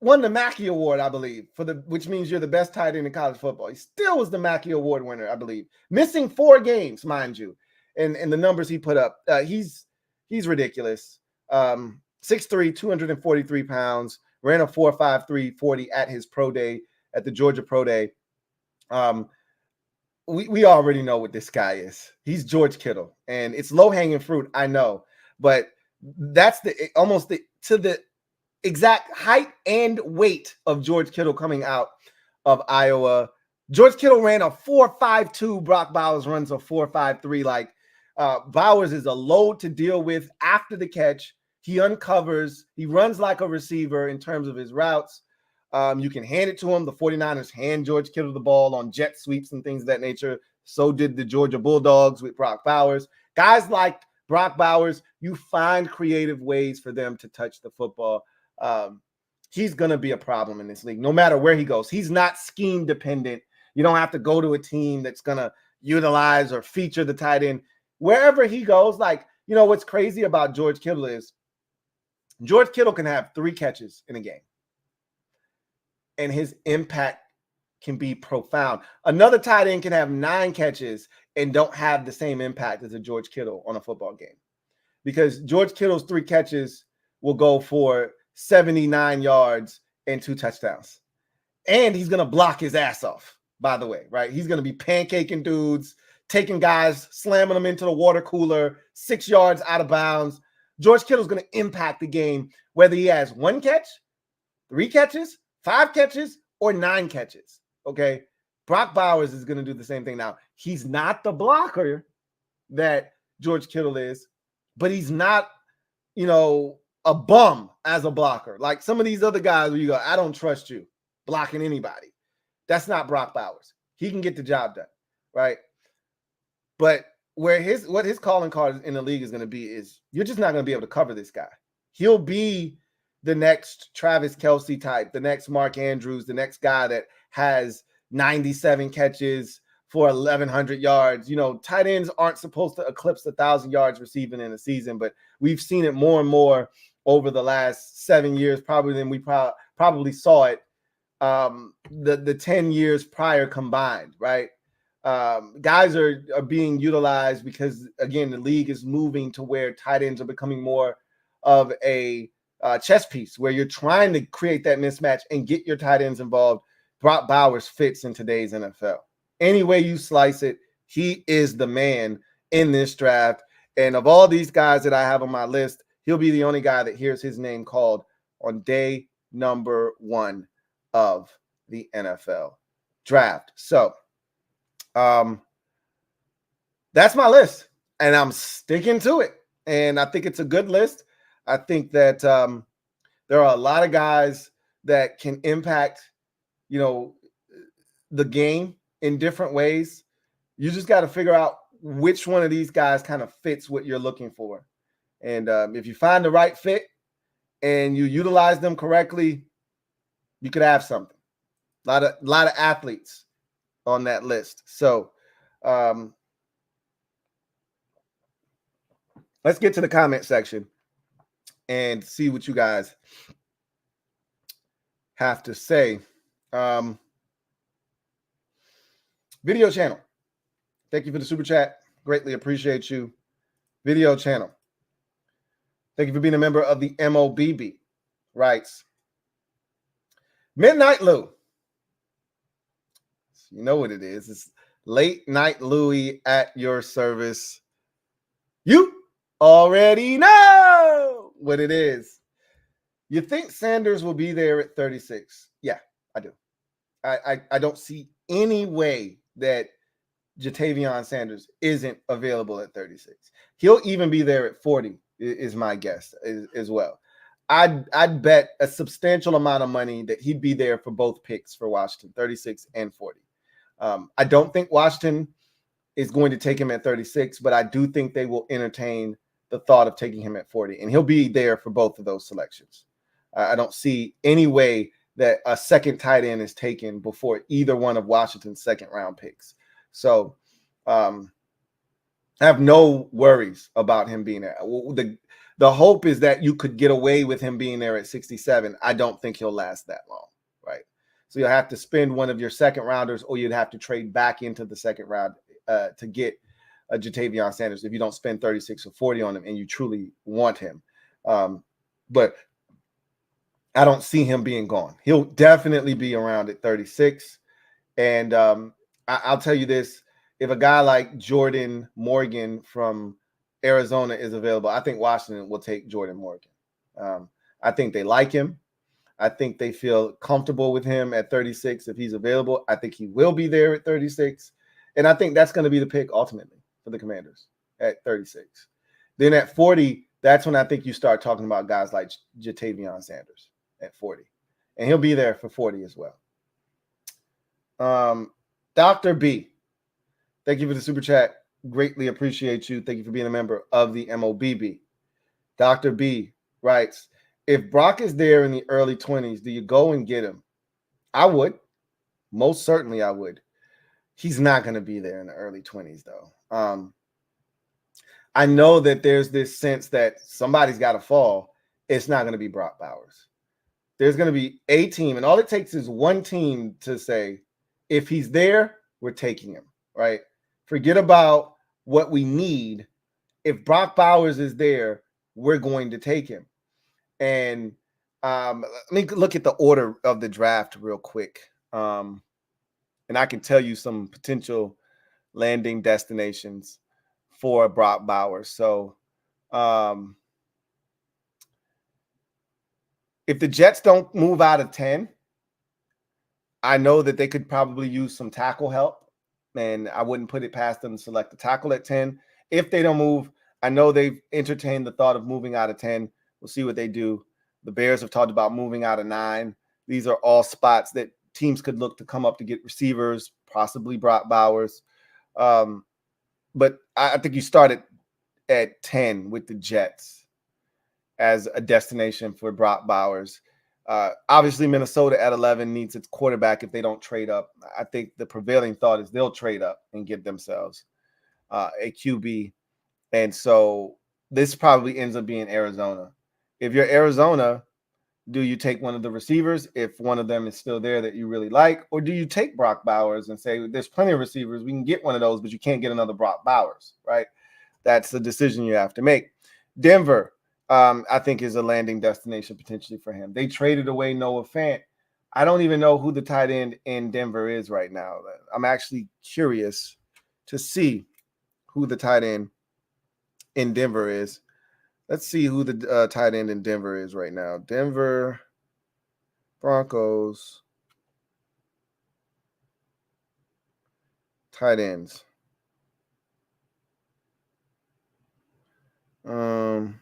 won the Mackey Award, I believe, which means you're the best tight end in college football. He still was the Mackey Award winner, I believe. Missing 4 games, mind you, and the numbers he put up. He's ridiculous. 6'3", 243 pounds, ran a 4.53 40 at his pro day, at the Georgia Pro Day. We already know what this guy is. He's George Kittle, and it's low-hanging fruit, I know, but that's to the exact height and weight of George Kittle coming out of Iowa. George Kittle ran a 4.52. Brock Bowers runs a 4.53. Like Bowers is a load to deal with after the catch. He uncovers. He runs like a receiver in terms of his routes. You can hand it to him. The 49ers hand George Kittle the ball on jet sweeps and things of that nature. So did the Georgia Bulldogs with Brock Bowers. Guys like Brock Bowers, you find creative ways for them to touch the football. He's going to be a problem in this league, no matter where he goes. He's not scheme dependent. You don't have to go to a team that's going to utilize or feature the tight end. Wherever he goes, like, you know, what's crazy about George Kittle is George Kittle can have 3 catches in a game, and his impact can be profound. Another tight end can have 9 catches and don't have the same impact as a George Kittle on a football game, because George Kittle's 3 catches will go for 79 yards and 2 touchdowns. And he's going to block his ass off, by the way, right? He's going to be pancaking dudes, taking guys, slamming them into the water cooler, 6 yards out of bounds. George Kittle's going to impact the game, whether he has 1 catch, 3 catches, 5 catches, or 9 catches, okay? Brock Bowers is going to do the same thing. Now, he's not the blocker that George Kittle is, but he's not, you know, a bum as a blocker. Like some of these other guys where you go, I don't trust you blocking anybody. That's not Brock Bowers. He can get the job done, right? But what his calling card in the league is going to be is you're just not going to be able to cover this guy. He'll be the next Travis Kelce type, the next Mark Andrews, the next guy that has 97 catches for 1,100 yards. You know, tight ends aren't supposed to eclipse 1,000 yards receiving in a season, but we've seen it more and more over the last 7 years, probably than we probably saw it the 10 years prior combined, right? Guys are being utilized because, again, the league is moving to where tight ends are becoming more of a chess piece, where you're trying to create that mismatch and get your tight ends involved. Brock Bowers fits in today's NFL. Any way you slice it, he is the man in this draft. And of all these guys that I have on my list, he'll be the only guy that hears his name called on day number 1 of the NFL draft. So that's my list, and I'm sticking to it. And I think it's a good list. I think that there are a lot of guys that can impact, you know, the game in different ways. You just got to figure out which one of these guys kind of fits what you're looking for. And if you find the right fit and you utilize them correctly, you could have something. A lot of athletes on that list. So let's get to the comment section and see what you guys have to say. Video channel. Thank you for the super chat. Greatly appreciate you. Video channel. Thank you for being a member of the MOBB. Writes, Midnight Lou. You know what it is. It's Late Night Louie at your service. You already know what it is. You think Sanders will be there at 36? Yeah, I do. I don't see any way that Jatavion Sanders isn't available at 36. He'll even be there at 40, is my guess as well. I'd bet a substantial amount of money that he'd be there for both picks for Washington, 36 and 40. I don't think Washington is going to take him at 36, but I do think they will entertain the thought of taking him at 40, and he'll be there for both of those selections. I don't see any way that a second tight end is taken before either one of Washington's second-round picks. So I have no worries about him being there. The hope is that you could get away with him being there at 67. I don't think he'll last that long, right? So you'll have to spend one of your second-rounders, or you'd have to trade back into the second round to get a Jatavion Sanders if you don't spend 36 or 40 on him and you truly want him. But I don't see him being gone. He'll definitely be around at 36. And I'll tell you this, if a guy like Jordan Morgan from Arizona is available, I think Washington will take Jordan Morgan. I think they like him. I think they feel comfortable with him at 36 if he's available. I think he will be there at 36. And I think that's going to be the pick ultimately for the Commanders at 36. Then at 40, that's when I think you start talking about guys like Jatavion Sanders at 40. And he'll be there for 40 as well. Dr. B, thank you for the super chat. Greatly appreciate you. Thank you for being a member of the MOBB. Dr. B writes, if Brock is there in the early 20s, do you go and get him? I would. Most certainly I would. He's not going to be there in the early 20s, though. I know that there's this sense that somebody's got to fall. It's not going to be Brock Bowers. There's going to be a team, and all it takes is one team to say, if he's there, we're taking him, right? Forget about what we need. If Brock Bowers is there, we're going to take him. And let me look at the order of the draft real quick. And I can tell you some potential landing destinations for Brock Bowers. So if the Jets don't move out of 10, I know that they could probably use some tackle help, and I wouldn't put it past them to select the tackle at 10. If they don't move, I know they've entertained the thought of moving out of 10. We'll see what they do. The Bears have talked about moving out of 9. These are all spots that teams could look to come up to get receivers, possibly Brock Bowers. But I think you start at 10 with the Jets as a destination for Brock Bowers. Obviously, Minnesota at 11 needs its quarterback if they don't trade up. I think the prevailing thought is they'll trade up and get themselves a QB. And so this probably ends up being Arizona. If you're Arizona, do you take one of the receivers if one of them is still there that you really like? Or do you take Brock Bowers and say, there's plenty of receivers, we can get one of those, but you can't get another Brock Bowers, right? That's the decision you have to make. Denver, I think, is a landing destination potentially for him. They traded away Noah Fant. I don't even know who the tight end in Denver is right now. I'm actually curious to see who the tight end in Denver is. Let's see who the tight end in Denver is right now. Denver Broncos tight ends. Let's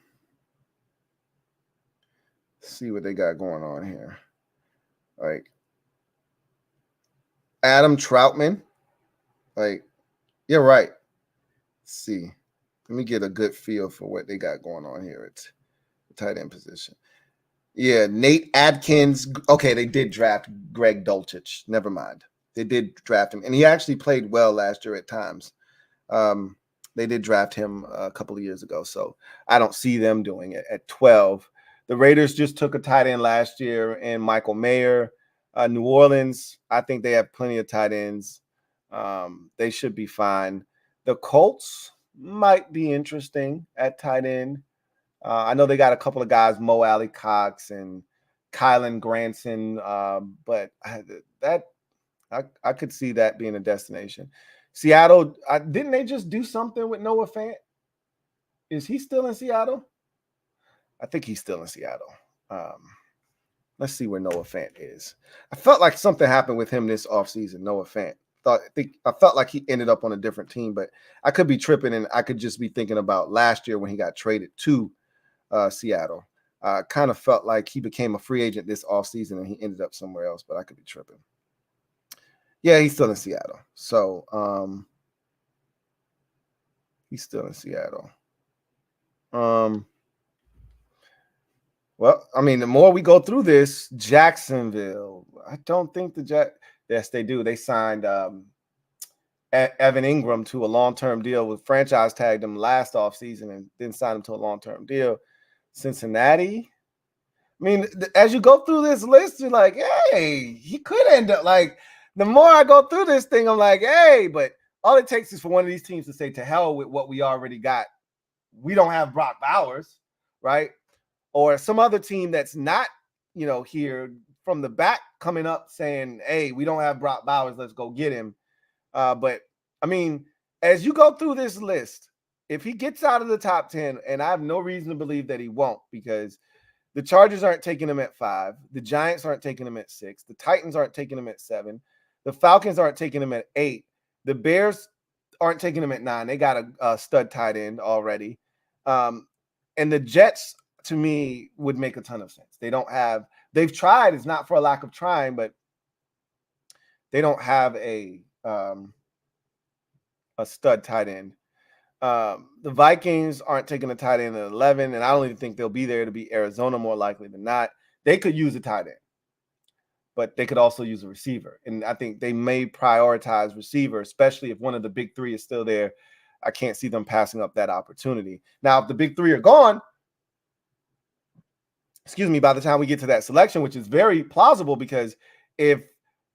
see what they got going on here. Like Adam Troutman. Like, you're right. Let's see. Let me get a good feel for what they got going on here at the tight end position. Yeah, Nate Adkins. Okay, they did draft Greg Dulcich. Never mind. They did draft him. And he actually played well last year at times. They did draft him a couple of years ago. So I don't see them doing it at 12. The Raiders just took a tight end last year in Michael Mayer. New Orleans, I think they have plenty of tight ends. They should be fine. The Colts might be interesting at tight end. I know they got a couple of guys, Mo Alley Cox and Kylan Granson, but I could see that being a destination. Seattle, didn't they just do something with Noah Fant? Is he still in Seattle? I think he's still in Seattle. Let's see where Noah Fant is. I felt like something happened with him this offseason, Noah Fant. I felt like he ended up on a different team, but I could be tripping, and I could just be thinking about last year when he got traded to Seattle. Kind of felt like he became a free agent this offseason and he ended up somewhere else, but I could be tripping. Yeah, he's still in Seattle. So he's still in Seattle. Well, I mean, the more we go through this, Jacksonville, I don't think yes, they do. They signed Evan Ingram to a long-term deal with franchise tagged him last offseason and then signed him to a long-term deal. Cincinnati, I mean, as you go through this list, you're like, hey, he could end up like, the more I go through this thing, I'm like, hey, but all it takes is for one of these teams to say, to hell with what we already got. We don't have Brock Bowers, right? Or some other team that's not, here from the back coming up saying, hey, we don't have Brock Bowers, let's go get him. But, I mean, as you go through this list, if he gets out of the top 10, and I have no reason to believe that he won't, because The Chargers aren't taking him at 5. The Giants aren't taking him at 6. The Titans aren't taking him at 7. The Falcons aren't taking him at 8. The Bears aren't taking him at 9. They got a stud tight end already. And the Jets, to me, would make a ton of sense. They've tried. It's not for a lack of trying, but they don't have a stud tight end. The Vikings aren't taking a tight end at 11, and I don't even think they'll be there. To be Arizona more likely than not. They could use a tight end, but they could also use a receiver. And I think they may prioritize receiver, especially if one of the big three is still there. I can't see them passing up that opportunity. Now, if the big three are gone, by the time we get to that selection, which is very plausible, because if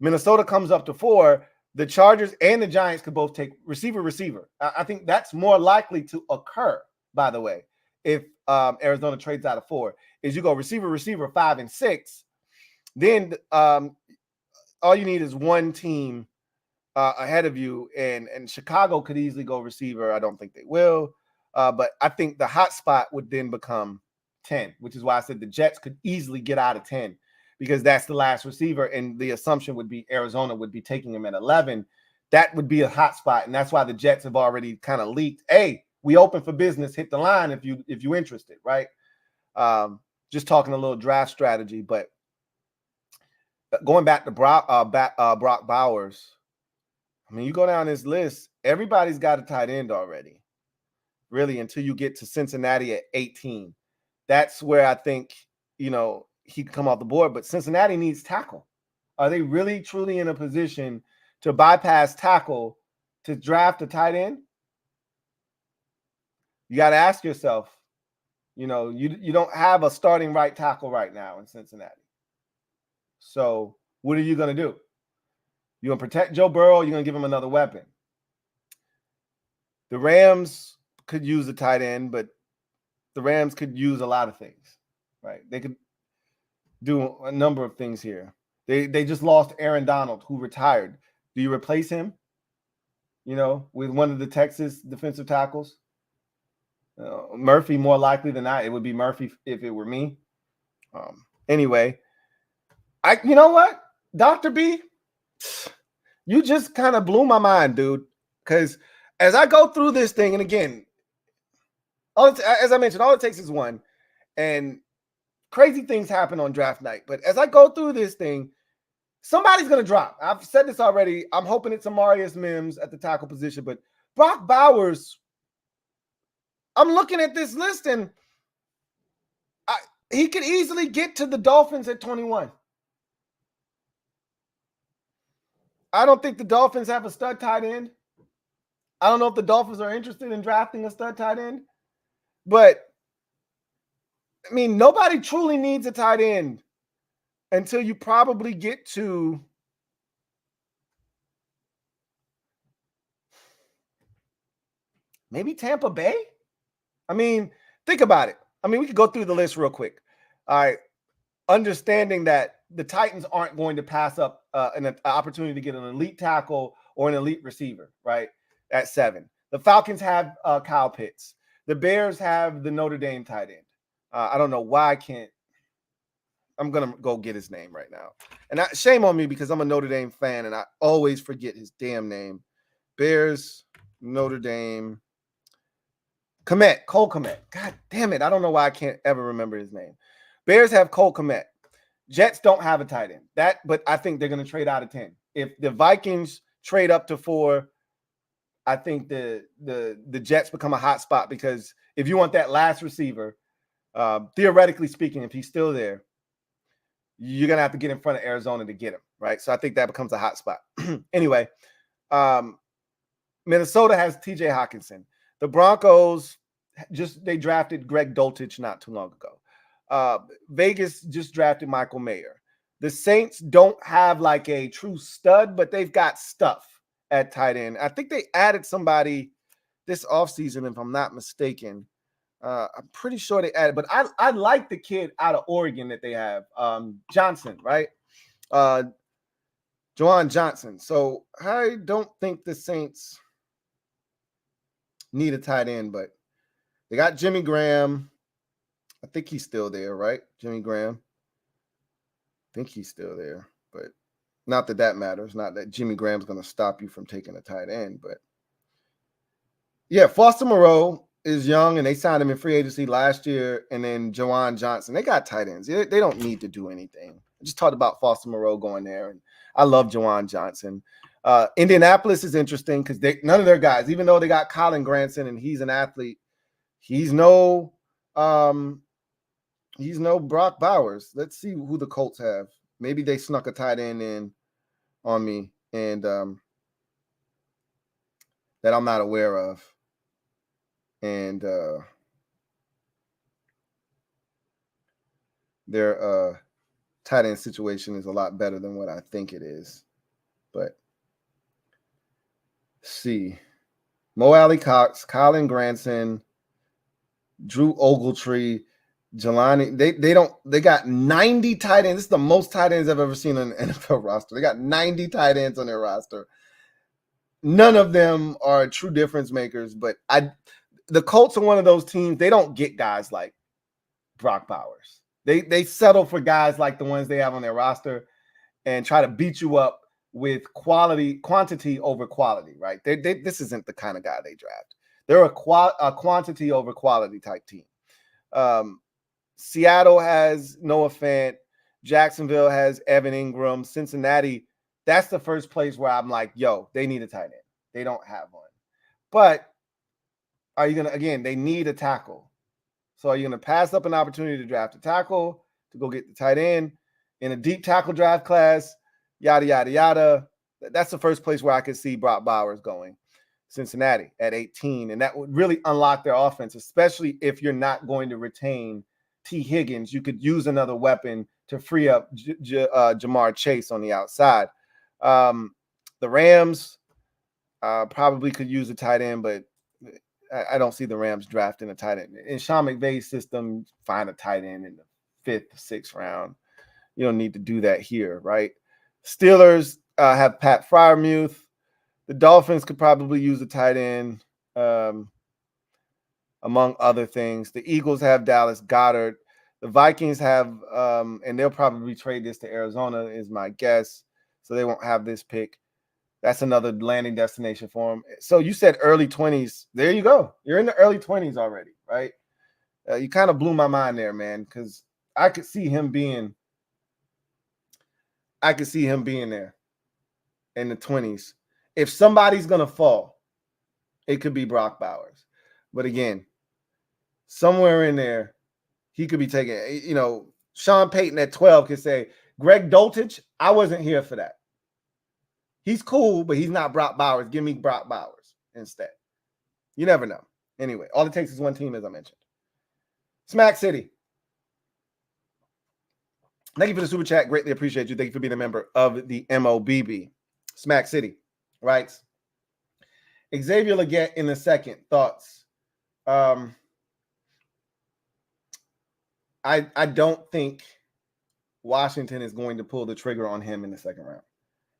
Minnesota comes up to 4, the Chargers and the Giants could both take receiver. I think that's more likely to occur, by the way, if Arizona trades out of 4, is you go receiver, 5 and 6. Then all you need is one team ahead of you, and Chicago could easily go receiver. I don't think they will, but I think the hot spot would then become 10, which is why I said the Jets could easily get out of 10, because that's the last receiver, and the assumption would be Arizona would be taking him at 11. That would be a hot spot, and that's why the Jets have already kind of leaked, hey, we open for business, hit the line if you interested, right? Just talking a little draft strategy, but going back to Brock Bowers, I mean, you go down this list, everybody's got a tight end already, really, until you get to Cincinnati at 18. That's where I think, he could come off the board, but Cincinnati needs tackle. Are they really, truly in a position to bypass tackle to draft a tight end? You got to ask yourself, you don't have a starting right tackle right now in Cincinnati. So what are you going to do? You're going to protect Joe Burrow, or you're going to give him another weapon? The Rams could use a tight end, but the Rams could use a lot of things, right? They could do a number of things here. They just lost Aaron Donald, who retired. Do you replace him, with one of the Texas defensive tackles? Murphy, more likely than not. It would be Murphy if it were me. Anyway, you know what, Dr. B? You just kind of blew my mind, dude. Because as I go through this thing, and again, as I mentioned, all it takes is one. And crazy things happen on draft night. But as I go through this thing, somebody's going to drop. I've said this already. I'm hoping it's Amarius Mims at the tackle position. But Brock Bowers, I'm looking at this list, and he could easily get to the Dolphins at 21. I don't think the Dolphins have a stud tight end. I don't know if the Dolphins are interested in drafting a stud tight end. But, I mean, nobody truly needs a tight end until you probably get to maybe Tampa Bay. I mean, think about it. I mean, we could go through the list real quick. All right. Understanding that the Titans aren't going to pass up an opportunity to get an elite tackle or an elite receiver, right, at 7. The Falcons have Kyle Pitts. The Bears have the Notre Dame tight end. I don't know why I can't. I'm going to go get his name right now. And shame on me, because I'm a Notre Dame fan and I always forget his damn name. Bears, Notre Dame. Cole Kmet. God damn it. I don't know why I can't ever remember his name. Bears have Cole Kmet. Jets don't have a tight end. But I think they're going to trade out of 10. If the Vikings trade up to 4, I think the Jets become a hot spot, because if you want that last receiver, theoretically speaking, if he's still there, you're going to have to get in front of Arizona to get him, right? So I think that becomes a hot spot. Anyway, Minnesota has TJ Hawkinson. The Broncos, they drafted Greg Dulcich not too long ago. Vegas just drafted Michael Mayer. The Saints don't have like a true stud, but they've got stuff at tight end. I think they added somebody this offseason, if I'm not mistaken. I'm pretty sure they added, but I like the kid out of Oregon that they have, Johnson, right? Juwan Johnson. So I don't think the Saints need a tight end, but they got Jimmy Graham. I think he's still there, right? Jimmy Graham. I think he's still there, but not that that matters. Not that Jimmy Graham's going to stop you from taking a tight end, but yeah, Foster Moreau is young, and they signed him in free agency last year, and then Jawan Johnson. They got tight ends. They don't need to do anything. I just talked about Foster Moreau going there, and I love Jawan Johnson. Indianapolis is interesting because none of their guys, even though they got Colin Granson and he's an athlete, he's no Brock Bowers. Let's see who the Colts have. Maybe they snuck a tight end in on me and that I'm not aware of. And their tight end situation is a lot better than what I think it is. But see. Mo Alley Cox, Colin Granson, Drew Ogletree, Jelani. They got 90 tight ends. This is the most tight ends I've ever seen on the NFL roster. They got 90 tight ends on their roster. None of them are true difference makers, but the Colts are one of those teams. They don't get guys like Brock Bowers. They settle for guys like the ones they have on their roster and try to beat you up with quantity over quality, right? This isn't the kind of guy they draft. They're a quantity over quality type team. Seattle has Noah Fant. Jacksonville has Evan Ingram. Cincinnati, that's the first place where I'm like, yo, they need a tight end. They don't have one. But are you going to, again, they need a tackle. So are you going to pass up an opportunity to draft a tackle to go get the tight end in a deep tackle draft class? Yada, yada, yada. That's the first place where I could see Brock Bowers going. Cincinnati at 18. And that would really unlock their offense, especially if you're not going to retain T. Higgins. You could use another weapon to free up Jamar Chase on the outside. The Rams probably could use a tight end, but I don't see the Rams drafting a tight end. In Sean McVay's system, find a tight end in the 5th, 6th round. You don't need to do that here, right? Steelers have Pat Freiermuth. The Dolphins could probably use a tight end, among other things. The Eagles have Dallas Goedert. The Vikings have, and they'll probably trade this to Arizona, is my guess. So they won't have this pick. That's another landing destination for them. So you said early 20s. There you go. You're in the early 20s already, right? You kind of blew my mind there, man, because I could see him being there in the 20s. If somebody's going to fall, it could be Brock Bowers. But again, somewhere in there, he could be taking, Sean Payton at 12 could say, Greg Dulcich, I wasn't here for that. He's cool, but he's not Brock Bowers. Give me Brock Bowers instead. You never know. Anyway, all it takes is one team, as I mentioned. Smack City. Thank you for the super chat. Greatly appreciate you. Thank you for being a member of the MOBB. Smack City writes, Xavier Legette in the second. Thoughts? I don't think Washington is going to pull the trigger on him in the second round.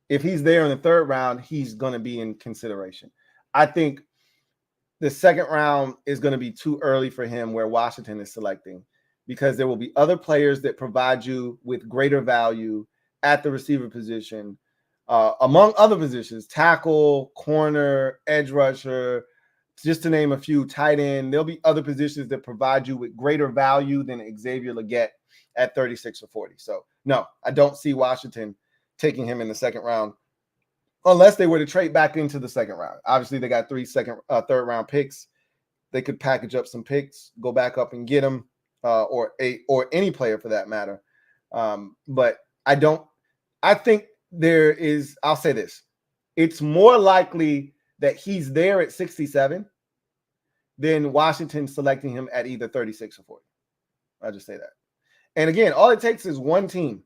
If he's there in the third round, he's going to be in consideration. I think the second round is going to be too early for him where Washington is selecting, because there will be other players that provide you with greater value at the receiver position, among other positions, tackle, corner, edge rusher, just to name a few, tight end. There'll be other positions that provide you with greater value than Xavier Legette at 36 or 40. So, no, I don't see Washington taking him in the second round unless they were to trade back into the second round. Obviously, they got third round picks. They could package up some picks, go back up and get him, or any player for that matter. But I think there is, I'll say this, it's more likely that he's there at 67 than Washington selecting him at either 36 or 40. I'll just say that. And again, all it takes is one team.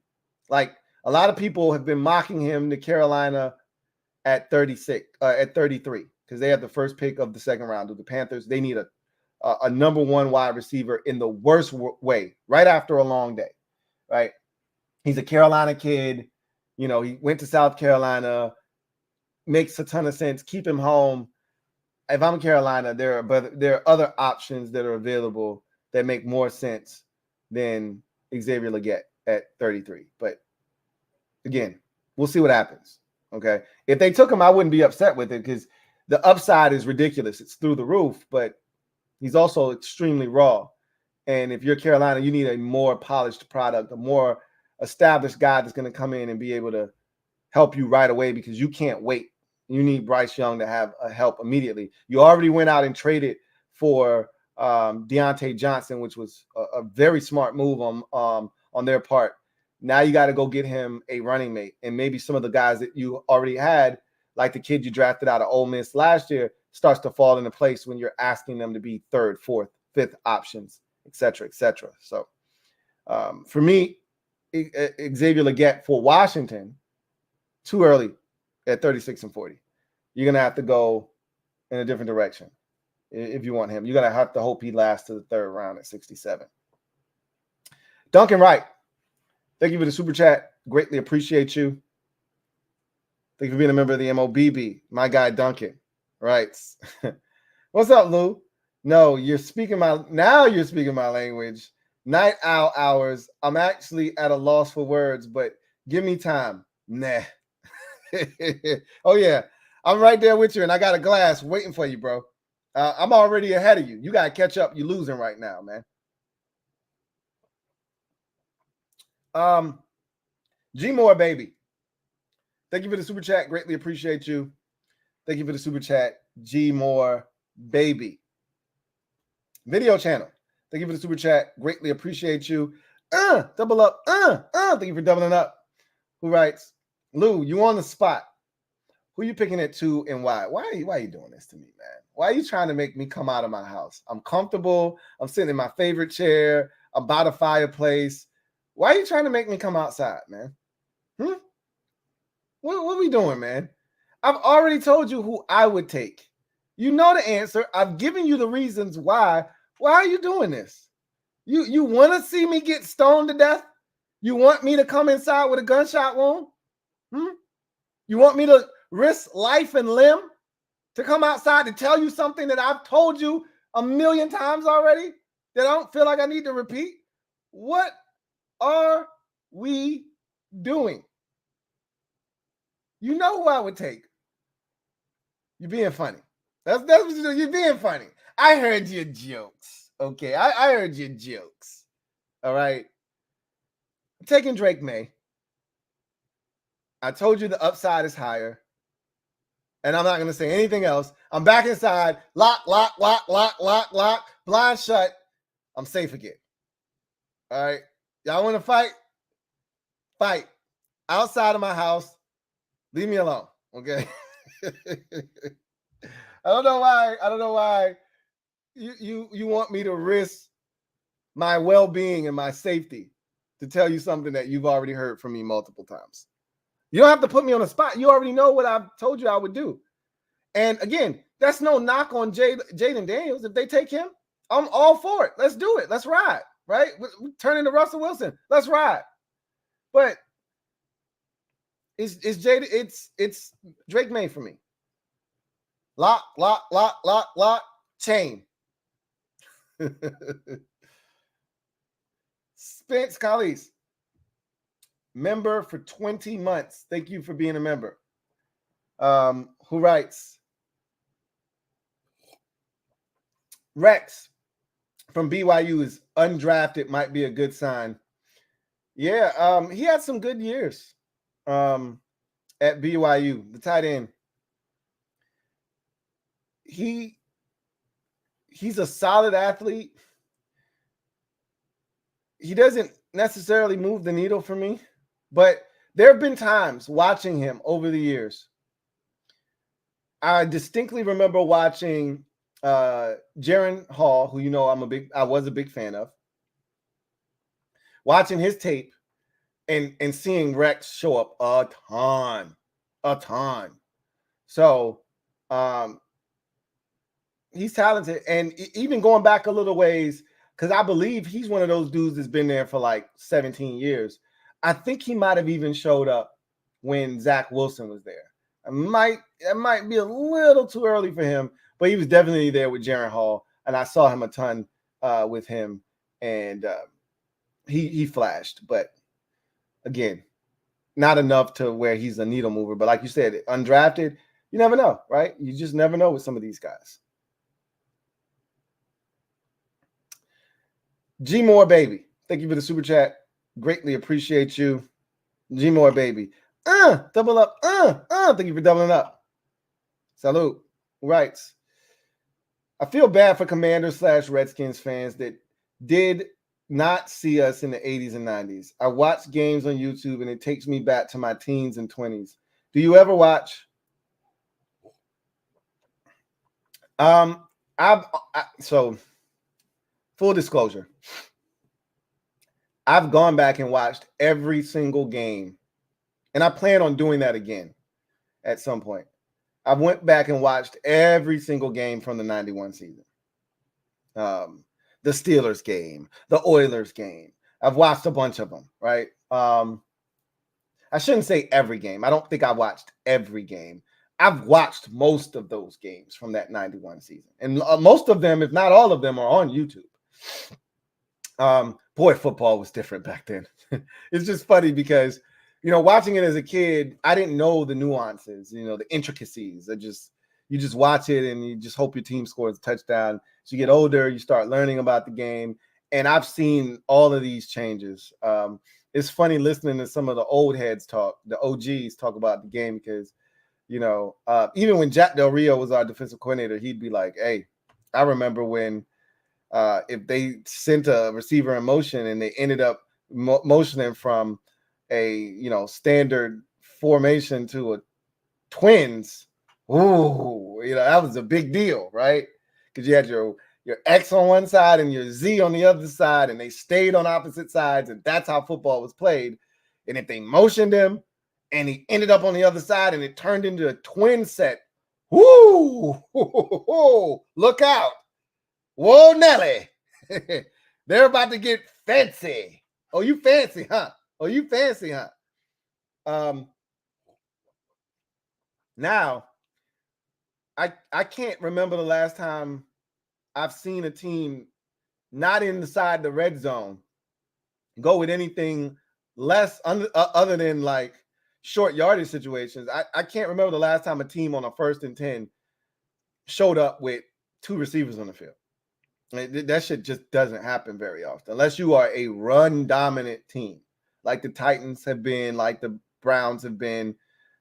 Like, a lot of people have been mocking him to Carolina at 33, because they have the first pick of the second round of the Panthers. They need a number one wide receiver in the worst way, right after a long day, right? He's a Carolina kid. He went to South Carolina. Makes a ton of sense. Keep him home. If I'm Carolina, there are other options that are available that make more sense than Xavier Legette at 33. But again, we'll see what happens. Okay. If they took him, I wouldn't be upset with it because the upside is ridiculous. It's through the roof, but he's also extremely raw. And if you're Carolina, you need a more polished product, a more established guy that's going to come in and be able to help you right away because you can't wait. You need Bryce Young to have a help immediately. You already went out and traded for Deontay Johnson, which was a very smart move on their part. Now you got to go get him a running mate, and maybe some of the guys that you already had, like the kid you drafted out of Ole Miss last year, starts to fall into place when you're asking them to be third, fourth, fifth options, et cetera, et cetera. So for me, Xavier Legette for Washington, too early at 36 and 40. You're going to have to go in a different direction if you want him. You're going to have to hope he lasts to the third round at 67. Duncan Wright, thank you for the super chat. Greatly appreciate you. Thank you for being a member of the MOBB. My guy Duncan writes, what's up, Lou? No, you're speaking my language. Night owl hours. I'm actually at a loss for words, but give me time. Nah. Oh, yeah. I'm right there with you, and I got a glass waiting for you, bro. I'm already ahead of you. You got to catch up. You're losing right now, man. G Moore, baby. Thank you for the super chat. Greatly appreciate you. Thank you for the super chat. G Moore, baby. Video channel. Thank you for the super chat. Greatly appreciate you. Double up. Thank you for doubling up. Who writes, Lou, you on the spot. Who you picking at 2 and why? Why are you doing this to me, man? Why are you trying to make me come out of my house? I'm comfortable. I'm sitting in my favorite chair. I'm by the fireplace. Why are you trying to make me come outside, man? What are we doing, man? I've already told you who I would take. You know the answer. I've given you the reasons why. Why are you doing this? You want to see me get stoned to death? You want me to come inside with a gunshot wound? You want me to risk life and limb to come outside to tell you something that I've told you a million times already that I don't feel like I need to repeat? What are we doing? You know who I would take. You're being funny. That's what you're doing. You're being funny. I heard your jokes. Okay, I heard your jokes. All right. I'm taking Drake May. I told you the upside is higher. And I'm not going to say anything else. I'm back inside. Lock. Blind shut. I'm safe again. All right. Y'all want to fight? Fight. Outside of my house. Leave me alone. Okay. I don't know why you want me to risk my well-being and my safety to tell you something that you've already heard from me multiple times. You don't have to put me on the spot. You already know what I've told you I would do. And again, that's no knock on Jaden Daniels. If they take him, I'm all for it. Let's do it. Let's ride. Right? Turn into Russell Wilson. Let's ride. But it's Drake May for me. Lock. Chain. Spence Collies. Member for 20 months. Thank you for being a member. Who writes? Rex from BYU is undrafted, might be a good sign. Yeah, he had some good years at BYU, the tight end. He's a solid athlete. He doesn't necessarily move the needle for me, but there have been times watching him over the years. I distinctly remember watching Jaren Hall, who I was a big fan of, watching his tape and seeing Rex show up a ton. So he's talented, and even going back a little ways, because I believe he's one of those dudes that's been there for like 17 years. I think he might have even showed up when Zach Wilson was there. It might be a little too early for him, but he was definitely there with Jaren Hall, and I saw him a ton with him. And he flashed, but again, not enough to where he's a needle mover. But like you said, undrafted, you never know, right? You just never know with some of these guys. G Moore baby, thank you for the super chat. Greatly appreciate you, G Moore baby. Double up. Thank you for doubling up. Salute. Writes, I feel bad for Commanders/Redskins fans that did not see us in the 80s and 90s. I watch games on YouTube and it takes me back to my teens and 20s. Do you ever watch? So full disclosure, I've gone back and watched every single game, and I plan on doing that again at some point. I went back and watched every single game from the 91 season. The Steelers game, the Oilers game. I've watched a bunch of them, right? I shouldn't say every game. I don't think I watched every game. I've watched most of those games from that 91 season. And most of them, if not all of them, are on YouTube. Boy, football was different back then. It's just funny because, watching it as a kid, I didn't know the nuances, the intricacies. You just watch it and you just hope your team scores a touchdown. As you get older, you start learning about the game. And I've seen all of these changes. It's funny listening to some of the old heads talk, the OGs talk about the game because, even when Jack Del Rio was our defensive coordinator, he'd be like, hey, I remember when if they sent a receiver in motion and they ended up motioning from a standard formation to a twins, that was a big deal, right? Because you had your X on one side and your Z on the other side, and they stayed on opposite sides, and that's how football was played. And if they motioned him and he ended up on the other side and it turned into a twin set, look out. Whoa, Nelly. They're about to get fancy. Oh, you fancy, huh? Now, I can't remember the last time I've seen a team not inside the red zone go with anything less other than like short yardage situations. I can't remember the last time a team on a 1st and 10 showed up with 2 receivers on the field. That shit just doesn't happen very often unless you are a run-dominant team like the Titans have been, like the Browns have been.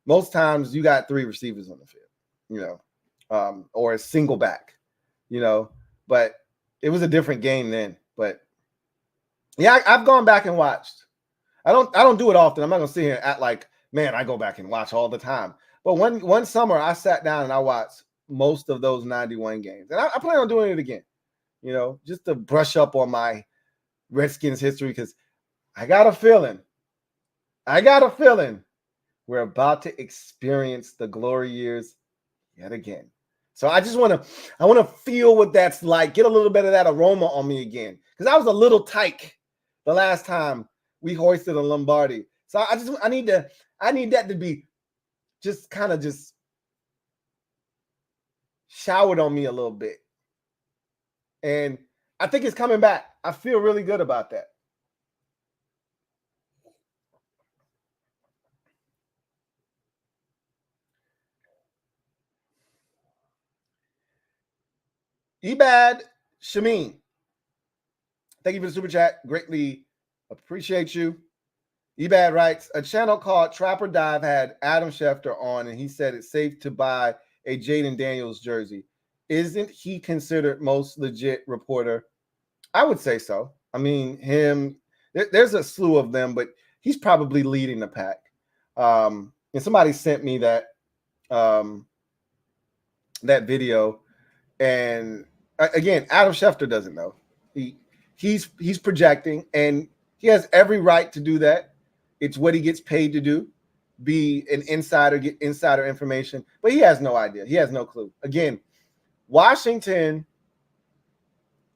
Most times you got 3 receivers on the field, or a single back, but it was a different game then. But yeah, I've gone back and watched. I don't do it often. I'm not gonna sit here and act like, man, I go back and watch all the time. But one summer I sat down and I watched most of those 91 games, and I plan on doing it again. Just to brush up on my Redskins history, because I got a feeling we're about to experience the glory years yet again. So I want to feel what that's like, get a little bit of that aroma on me again, because I was a little tyke the last time we hoisted a Lombardi. So I need that to be just kind of just showered on me a little bit. And I think it's coming back. I feel really good about that. Ebad Shameen, thank you for the super chat. Greatly appreciate you. Ebad writes, a channel called Trapper Dive had Adam Schefter on, and he said it's safe to buy a Jaden Daniels jersey. Isn't he considered most legit reporter? I would say so. I mean, there's a slew of them, but he's probably leading the pack. And somebody sent me that video, and again, Adam Schefter doesn't know. He's projecting, and he has every right to do that. It's what he gets paid to do, be an insider, get insider information, but he has no idea. He has no clue. Again, Washington,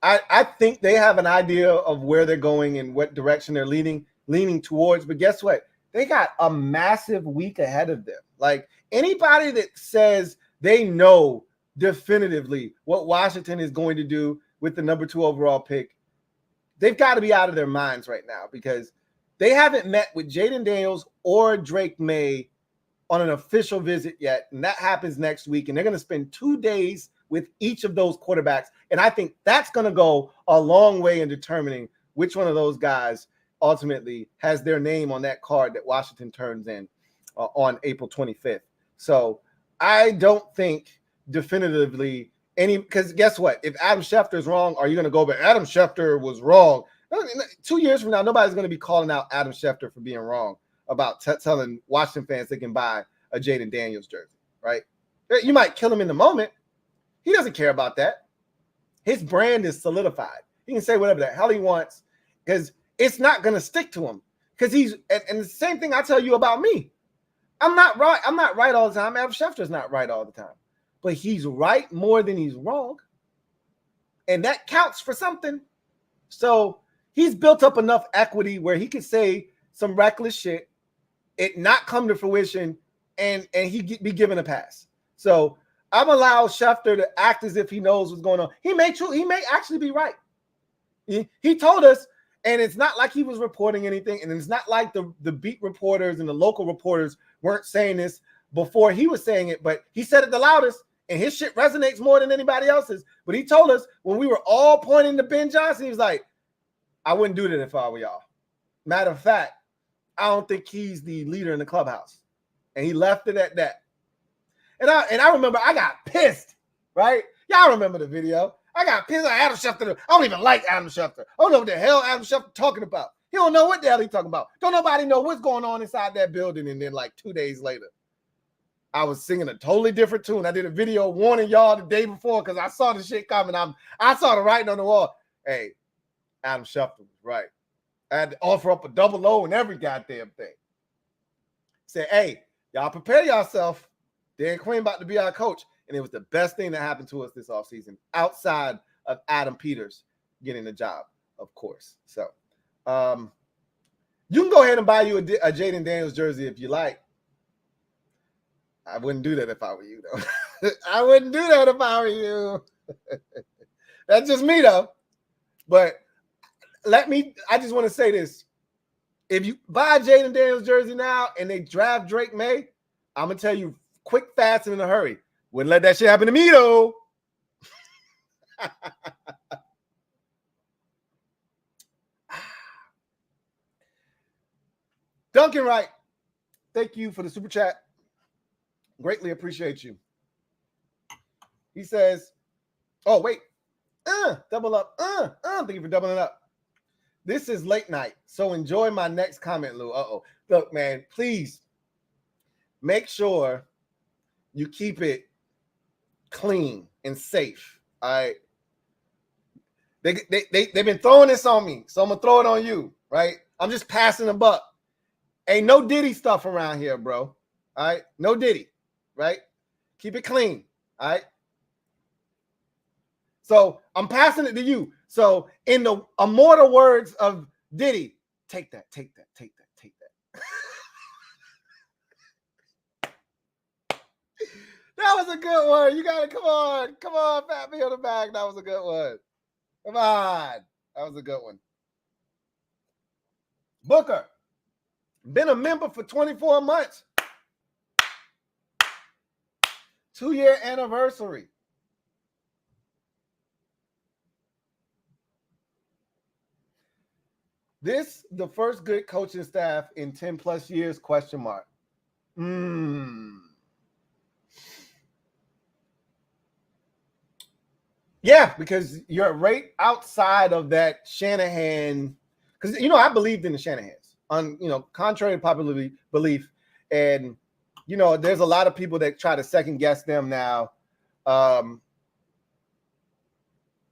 I think they have an idea of where they're going and what direction they're leaning towards, but guess what? They got a massive week ahead of them. Like, anybody that says they know definitively what Washington is going to do with the number 2 overall pick, they've got to be out of their minds right now because they haven't met with Jaden Daniels or Drake May on an official visit yet. And that happens next week. And they're going to spend 2 days with each of those quarterbacks. And I think that's going to go a long way in determining which one of those guys ultimately has their name on that card that Washington turns in on April 25th. So I don't think definitively because guess what? If Adam Schefter is wrong, are you going to go back? Adam Schefter was wrong. 2 years from now, nobody's going to be calling out Adam Schefter for being wrong about telling Washington fans they can buy a Jaden Daniels jersey, right? You might kill him in the moment. He doesn't care about that. His brand is solidified. He can say whatever the hell he wants because it's not going to stick to him. Because and the same thing I tell you about me. I'm not right. I'm not right all the time. Adam Schefter's not right all the time. But he's right more than he's wrong. And that counts for something. So he's built up enough equity where he could say some reckless shit, it not come to fruition, and he be given a pass. So I'm allowed Schefter to act as if he knows what's going on. He may actually be right. He told us, and it's not like he was reporting anything, and it's not like the beat reporters and the local reporters weren't saying this before he was saying it, but he said it the loudest, and his shit resonates more than anybody else's. But he told us when we were all pointing to Ben Johnson, he was like, I wouldn't do that if I were y'all. Matter of fact, I don't think he's the leader in the clubhouse. And he left it at that. And I remember I got pissed, right? Y'all remember the video. I got pissed at Adam Schefter. I don't even like Adam Schefter. I don't know what the hell Adam Schefter talking about. He don't know what the hell he's talking about. Don't nobody know what's going on inside that building. And then like 2 days later, I was singing a totally different tune. I did a video warning y'all the day before because I saw the shit coming. I saw the writing on the wall. Hey, Adam Schefter was right. I had to offer up a double O and every goddamn thing. Said, hey, y'all prepare yourself. Dan Quinn about to be our coach. And it was the best thing that happened to us this offseason outside of Adam Peters getting the job, of course. So you can go ahead and buy you a Jaden Daniels jersey if you like. I wouldn't do that if I were you, though. I wouldn't do that if I were you. That's just me, though. But I just want to say this. If you buy a Jaden Daniels jersey now and they draft Drake May, I'm going to tell you quick, fast, and in a hurry. Wouldn't let that shit happen to me, though. Duncan Wright, thank you for the super chat. Greatly appreciate you. He says, oh, wait. Double up. Thank you for doubling up. This is late night, so enjoy my next comment, Lou. Look, man, please make sure you keep it clean and safe. All right. They've been throwing this on me, so I'm gonna throw it on you, right? I'm just passing the buck. Ain't no Diddy stuff around here, bro. All right, no Diddy, right? Keep it clean, all right? So I'm passing it to you. So in the immortal words of Diddy, take that. That was a good one. You got to come on, pat me on the back. That was a good one. Come on. That was a good one. Booker, been a member for 24 months. 2-year anniversary. This, the first good coaching staff in 10 plus years, question mark. Yeah, because you're right outside of that Shanahan. Because, I believed in the Shanahans, contrary to popular belief. And, there's a lot of people that try to second guess them now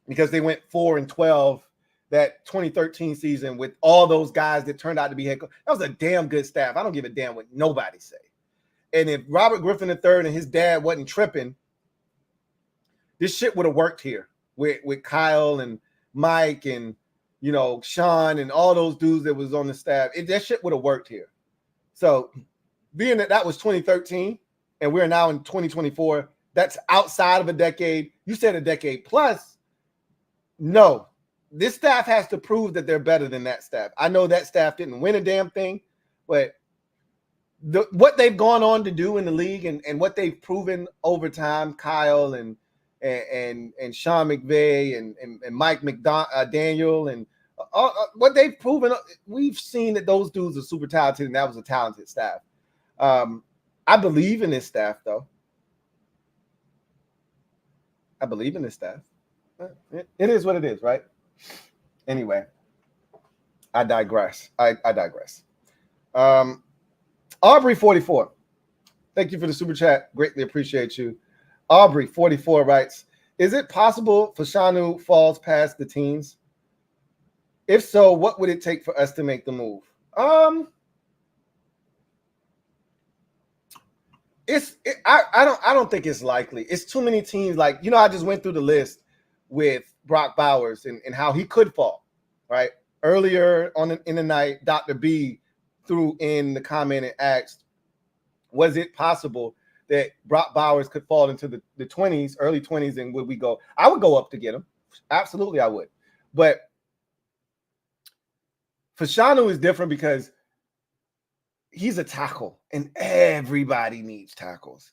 because they went 4-12 that 2013 season with all those guys that turned out to be head coach. That was a damn good staff. I don't give a damn what nobody say. And if Robert Griffin III and his dad wasn't tripping, this shit would have worked here with Kyle and Mike and, Sean and all those dudes that was on the staff. That shit would have worked here. So being that was 2013 and we're now in 2024, that's outside of a decade. You said a decade plus. No, this staff has to prove that they're better than that staff. I know that staff didn't win a damn thing, but what they've gone on to do in the league and what they've proven over time, Kyle and Sean McVay and Mike McDaniel and what they've proven, we've seen that those dudes are super talented, and that was a talented staff. I believe in this staff, though. I believe in this staff. It is what it is, right? Anyway, I digress. I digress. Aubrey 44. Thank you for the super chat. Greatly appreciate you. Aubrey 44 writes, is it possible Fashanu falls past the teens? If so, what would it take for us to make the move? I don't think it's likely. It's too many teams. Like, I just went through the list with Brock Bowers and how he could fall, right? Earlier in the night, Dr. B threw in the comment and asked, was it possible that Brock Bowers could fall into the 20s, early 20s, and would we go? I would go up to get him. Absolutely, I would. But Fashanu is different because he's a tackle, and everybody needs tackles.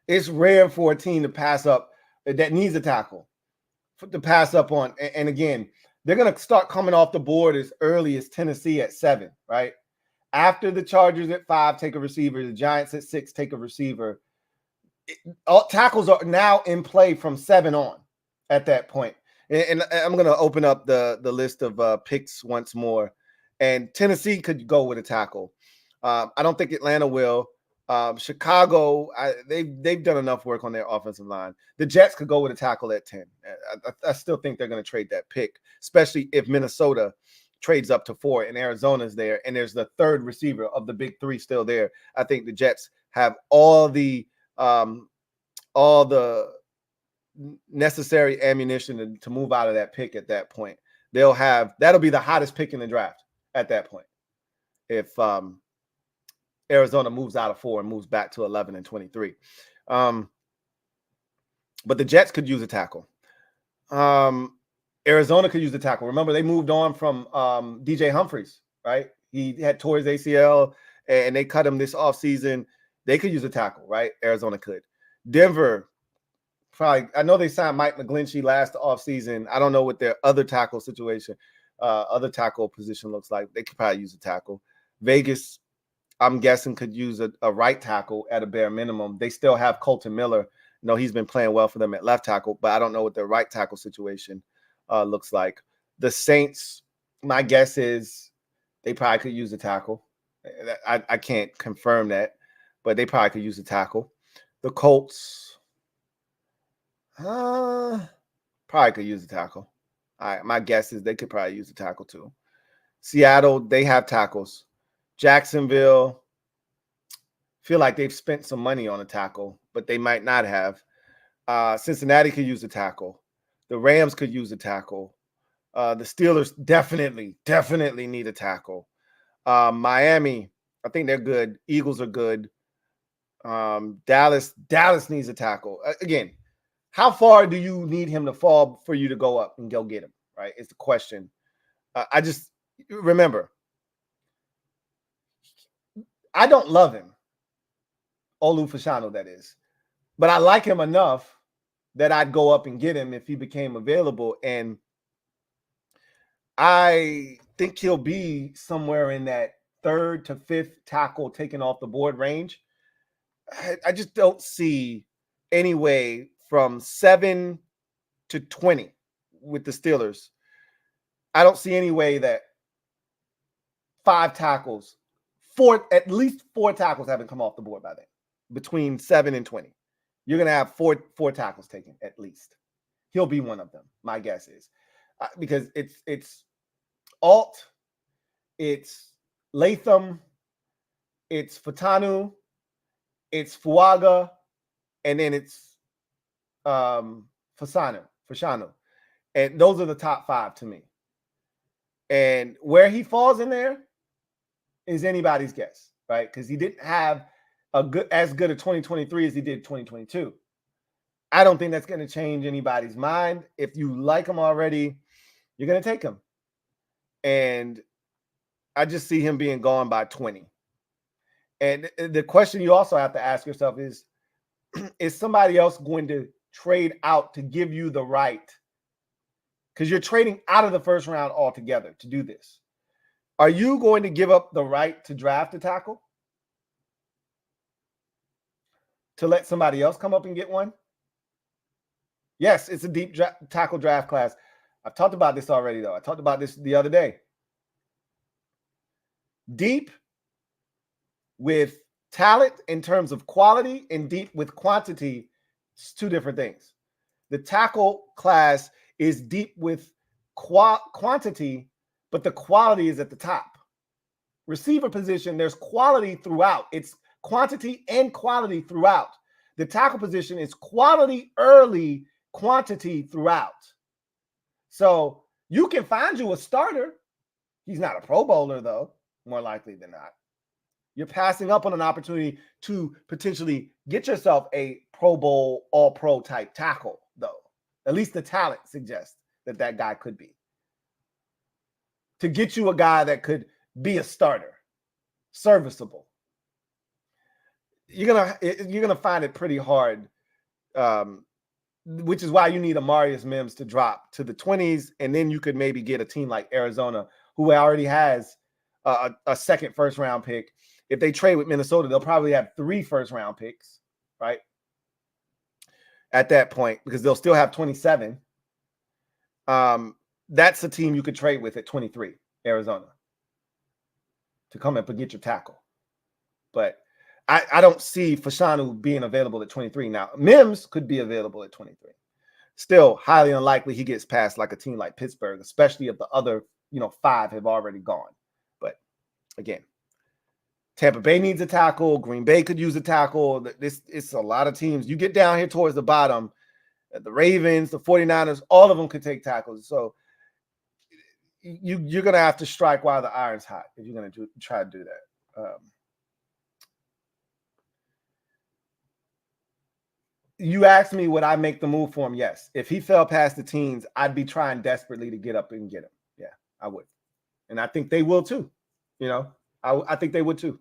It's rare for a team to pass up that needs a tackle to pass up on. And again, they're going to start coming off the board as early as Tennessee at 7, right? After the Chargers at 5 take a receiver, the Giants at 6 take a receiver. All tackles are now in play from 7 on at that point. And I'm going to open up the list of picks once more. And Tennessee could go with a tackle. I don't think Atlanta will. Chicago, they've done enough work on their offensive line. The Jets could go with a tackle at 10. I still think they're going to trade that pick, especially if Minnesota trades up to 4 and Arizona's there, and there's the third receiver of the big 3 still there. I think the Jets have all the necessary ammunition to move out of that pick at that point. That'll be the hottest pick in the draft at that point. If Arizona moves out of 4 and moves back to 11 and 23. But the Jets could use a tackle. Arizona could use a tackle. Remember, they moved on from DJ Humphries, right? He had tore his ACL, and they cut him this offseason. They could use a tackle, right? Arizona could. Denver, probably. I know they signed Mike McGlinchey last offseason. I don't know what their other tackle situation, other tackle position looks like. They could probably use a tackle. Vegas, I'm guessing, could use a right tackle at a bare minimum. They still have Colton Miller. No, he's been playing well for them at left tackle, but I don't know what their right tackle situation looks like. The Saints, my guess is they probably could use a tackle. I can't confirm that, but they probably could use a tackle. The Colts probably could use a tackle. My guess is they could probably use a tackle too. Seattle, they have tackles. Jacksonville, feel like they've spent some money on a tackle, but they might not have. Cincinnati could use a tackle. The Rams could use a tackle. The Steelers definitely need a tackle. Miami, I think they're good. Eagles are good. Dallas needs a tackle. Again, how far do you need him to fall for you to go up and go get him, right? It's the question. I just remember, I don't love him. Olu Fashanu, that is. But I like him enough that I'd go up and get him if he became available. And I think he'll be somewhere in that 3rd to 5th tackle taken off the board range. I just don't see any way from 7 to 20 with the Steelers. I don't see any way that 5 tackles, at least 4 tackles haven't come off the board by then. Between 7 and 20. You're going to have four tackles taken at least. He'll be one of them, my guess is. Because it's Alt, it's Latham, it's Fatanu, it's Fuaga, and then it's Fashanu. And those are the top 5 to me. And where he falls in there is anybody's guess, right? Because he didn't have as good a 2023 as he did 2022. I don't think that's going to change anybody's mind. If you like him already, You're going to take him. And I just see him being gone by 20. And the question you also have to ask yourself is somebody else going to trade out to give you the right? Because you're trading out of the first round altogether to do this. Are you going to give up the right to draft a tackle to let somebody else come up and get one? Yes, it's a deep tackle draft class. I've talked about this already, though. I talked about this the other day. Deep with talent in terms of quality and deep with quantity, it's two different things. The tackle class is deep with quantity, but the quality is at the top. Receiver position, there's quality throughout. It's quantity and quality throughout. The tackle position is quality early, quantity throughout. So you can find you a starter. He's not a Pro Bowler, though, more likely than not. You're passing up on an opportunity to potentially get yourself a Pro Bowl, all-pro type tackle, though. At least the talent suggests that that guy could be. To get you a guy that could be a starter, serviceable. You're gonna find it pretty hard, which is why you need Amarius Mims to drop to the 20s, and then you could maybe get a team like Arizona, who already has a second first-round pick. If they trade with Minnesota, they'll probably have 3 first-round picks, right? At that point, because they'll still have 27. That's a team you could trade with at 23, Arizona, to come up and get your tackle. But I don't see Fashanu being available at 23. Now, Mims could be available at 23. Still highly unlikely he gets past like a team like Pittsburgh, especially if the other, 5 have already gone. But again, Tampa Bay needs a tackle. Green Bay could use a tackle. It's a lot of teams. You get down here towards the bottom, the Ravens, the 49ers, all of them could take tackles. So you're going to have to strike while the iron's hot if you're going to try to do that. You asked me, would I make the move for him? Yes. If he fell past the teens, I'd be trying desperately to get up and get him. Yeah, I would. And I think they will too. I think they would too.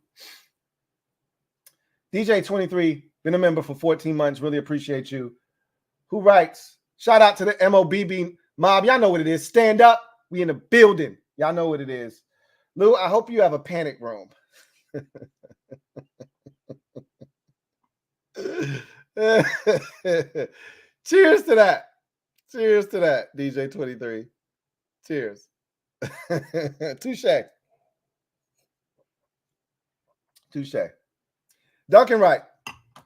DJ23, been a member for 14 months. Really appreciate you. Who writes, shout out to the MOBB mob. Y'all know what it is. Stand up. We in the building. Y'all know what it is. Lou, I hope you have a panic room. Cheers to that. Cheers to that, DJ23. Cheers. Touche. Touche. Duncan Wright,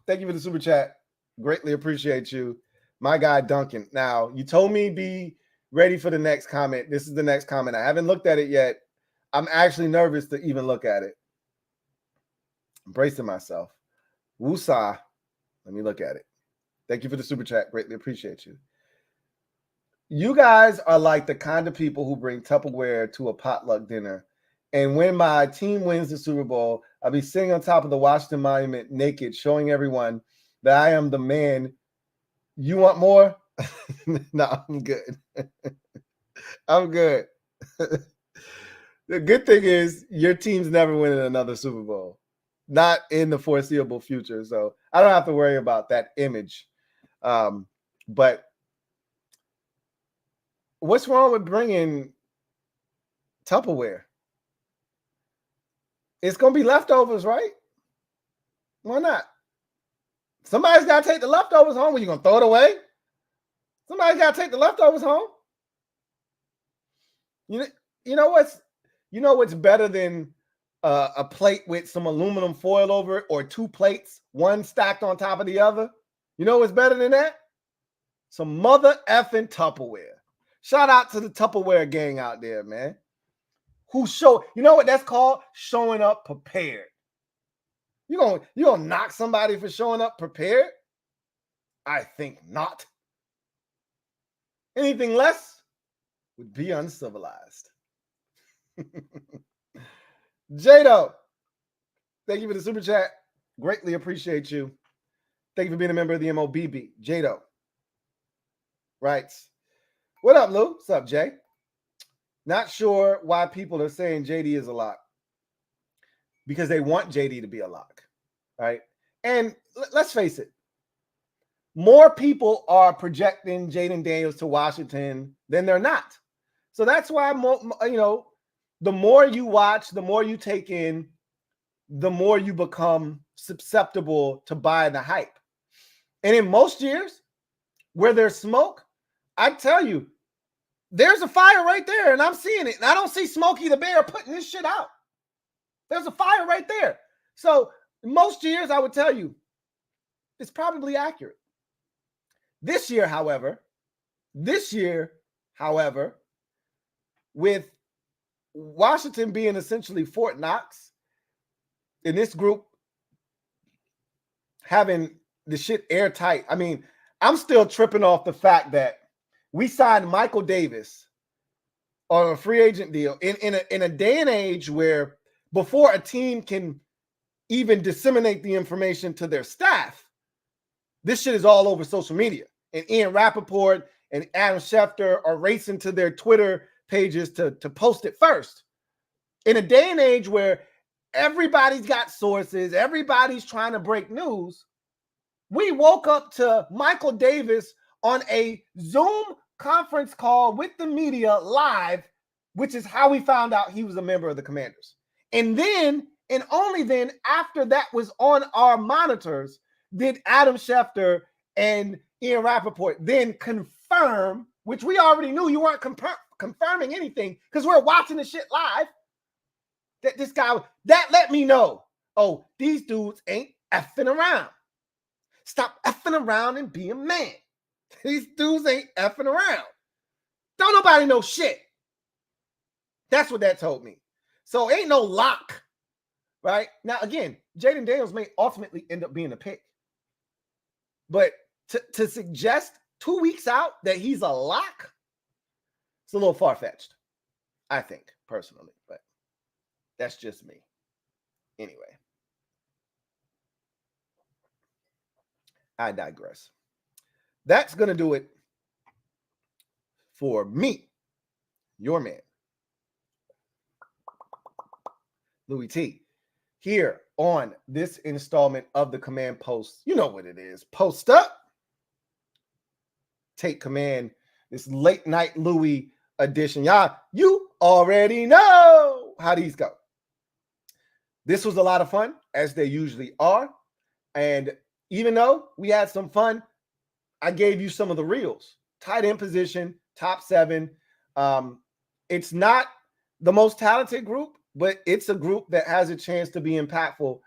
thank you for the super chat. Greatly appreciate you. My guy, Duncan. Now, you told me be ready for the next comment. This is the next comment. I haven't looked at it yet. I'm actually nervous to even look at it. I'm bracing myself. Woosah. Let me look at it. Thank you for the super chat. Greatly appreciate you. You guys are like the kind of people who bring Tupperware to a potluck dinner. And when my team wins the Super Bowl, I'll be sitting on top of the Washington Monument naked, showing everyone that I am the man. You want more? No, I'm good. I'm good. The good thing is your team's never winning another Super Bowl. Not in the foreseeable future. So I don't have to worry about that image. But what's wrong with bringing Tupperware? It's going to be leftovers, right? Why not? Somebody's got to take the leftovers home. Are you going to throw it away? Somebody's got to take the leftovers home. You know what's better than a plate with some aluminum foil over it, or 2 plates, one stacked on top of the other? You know what's better than that? Some mother effing Tupperware. Shout out to the Tupperware gang out there, man. You know what that's called? Showing up prepared. You gonna knock somebody for showing up prepared? I think not. Anything less would be uncivilized. Jado, thank you for the super chat. Greatly appreciate you. Thank you for being a member of the MOBB. Jado writes, what up, Lou? What's up, Jay? Not sure why people are saying JD is a lock. Because they want JD to be a lock, right? And let's face it, more people are projecting Jaden Daniels to Washington than they're not. So that's why, the more you watch, the more you take in, the more you become susceptible to buy the hype. And in most years where there's smoke, I tell you, there's a fire right there, and I'm seeing it. And I don't see Smokey the Bear putting this shit out. There's a fire right there. So most years, I would tell you, it's probably accurate. This year, however, with Washington being essentially Fort Knox, and this group having the shit airtight. I mean, I'm still tripping off the fact that we signed Michael Davis on a free agent deal in a day and age where before a team can even disseminate the information to their staff, this shit is all over social media. And Ian Rappaport and Adam Schefter are racing to their Twitter pages to post it first. In a day and age where everybody's got sources, everybody's trying to break news, we woke up to Michael Davis on a Zoom conference call with the media live, which is how we found out he was a member of the Commanders. And then, and only then, after that was on our monitors, did Adam Schefter and Ian Rappaport then confirm, which we already knew, you weren't confirming anything because we're watching the shit live, that this guy, that let me know, oh, these dudes ain't effing around. Stop effing around and be a man. These dudes ain't effing around. Don't nobody know shit. That's what that told me. So ain't no lock, right? Now, again, Jaden Daniels may ultimately end up being a pick. But to suggest 2 weeks out that he's a lock, it's a little far-fetched, I think, personally. But that's just me. Anyway. I digress. That's going to do it for me, your man, Louie T, here on this installment of the Command Post. You know what it is. Post up. Take command. This late night Louie edition. Y'all, you already know how these go. This was a lot of fun, as they usually are. And even though we had some fun, I gave you some of the reels. Tight end position, top 7. It's not the most talented group, but it's a group that has a chance to be impactful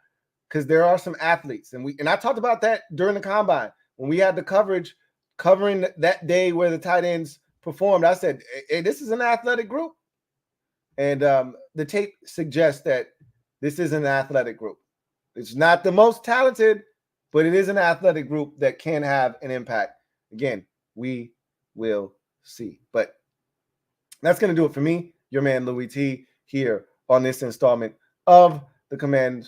because there are some athletes. And I talked about that during the combine. When we had the coverage covering that day where the tight ends performed, I said, hey, this is an athletic group. And the tape suggests that this is an athletic group. It's not the most talented, but it is an athletic group that can have an impact. Again, we will see. But that's going to do it for me, your man Louie T, here on this installment of the Command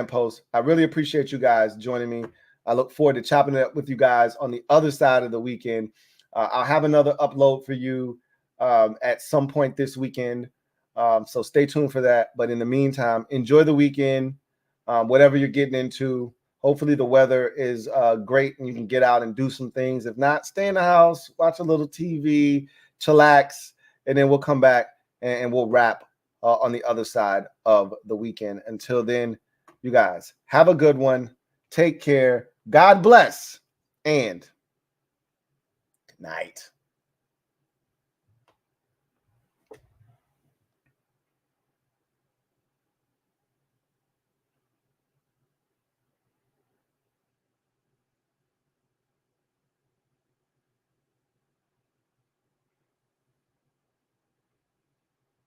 Post. I really appreciate you guys joining me. I look forward to chopping it up with you guys on the other side of the weekend. I'll have another upload for you at some point this weekend. So stay tuned for that. But in the meantime, enjoy the weekend, whatever you're getting into. Hopefully the weather is great and you can get out and do some things. If not, stay in the house, watch a little TV, chillax, and then we'll come back and we'll wrap on the other side of the weekend. Until then, you guys have a good one. Take care. God bless and good night.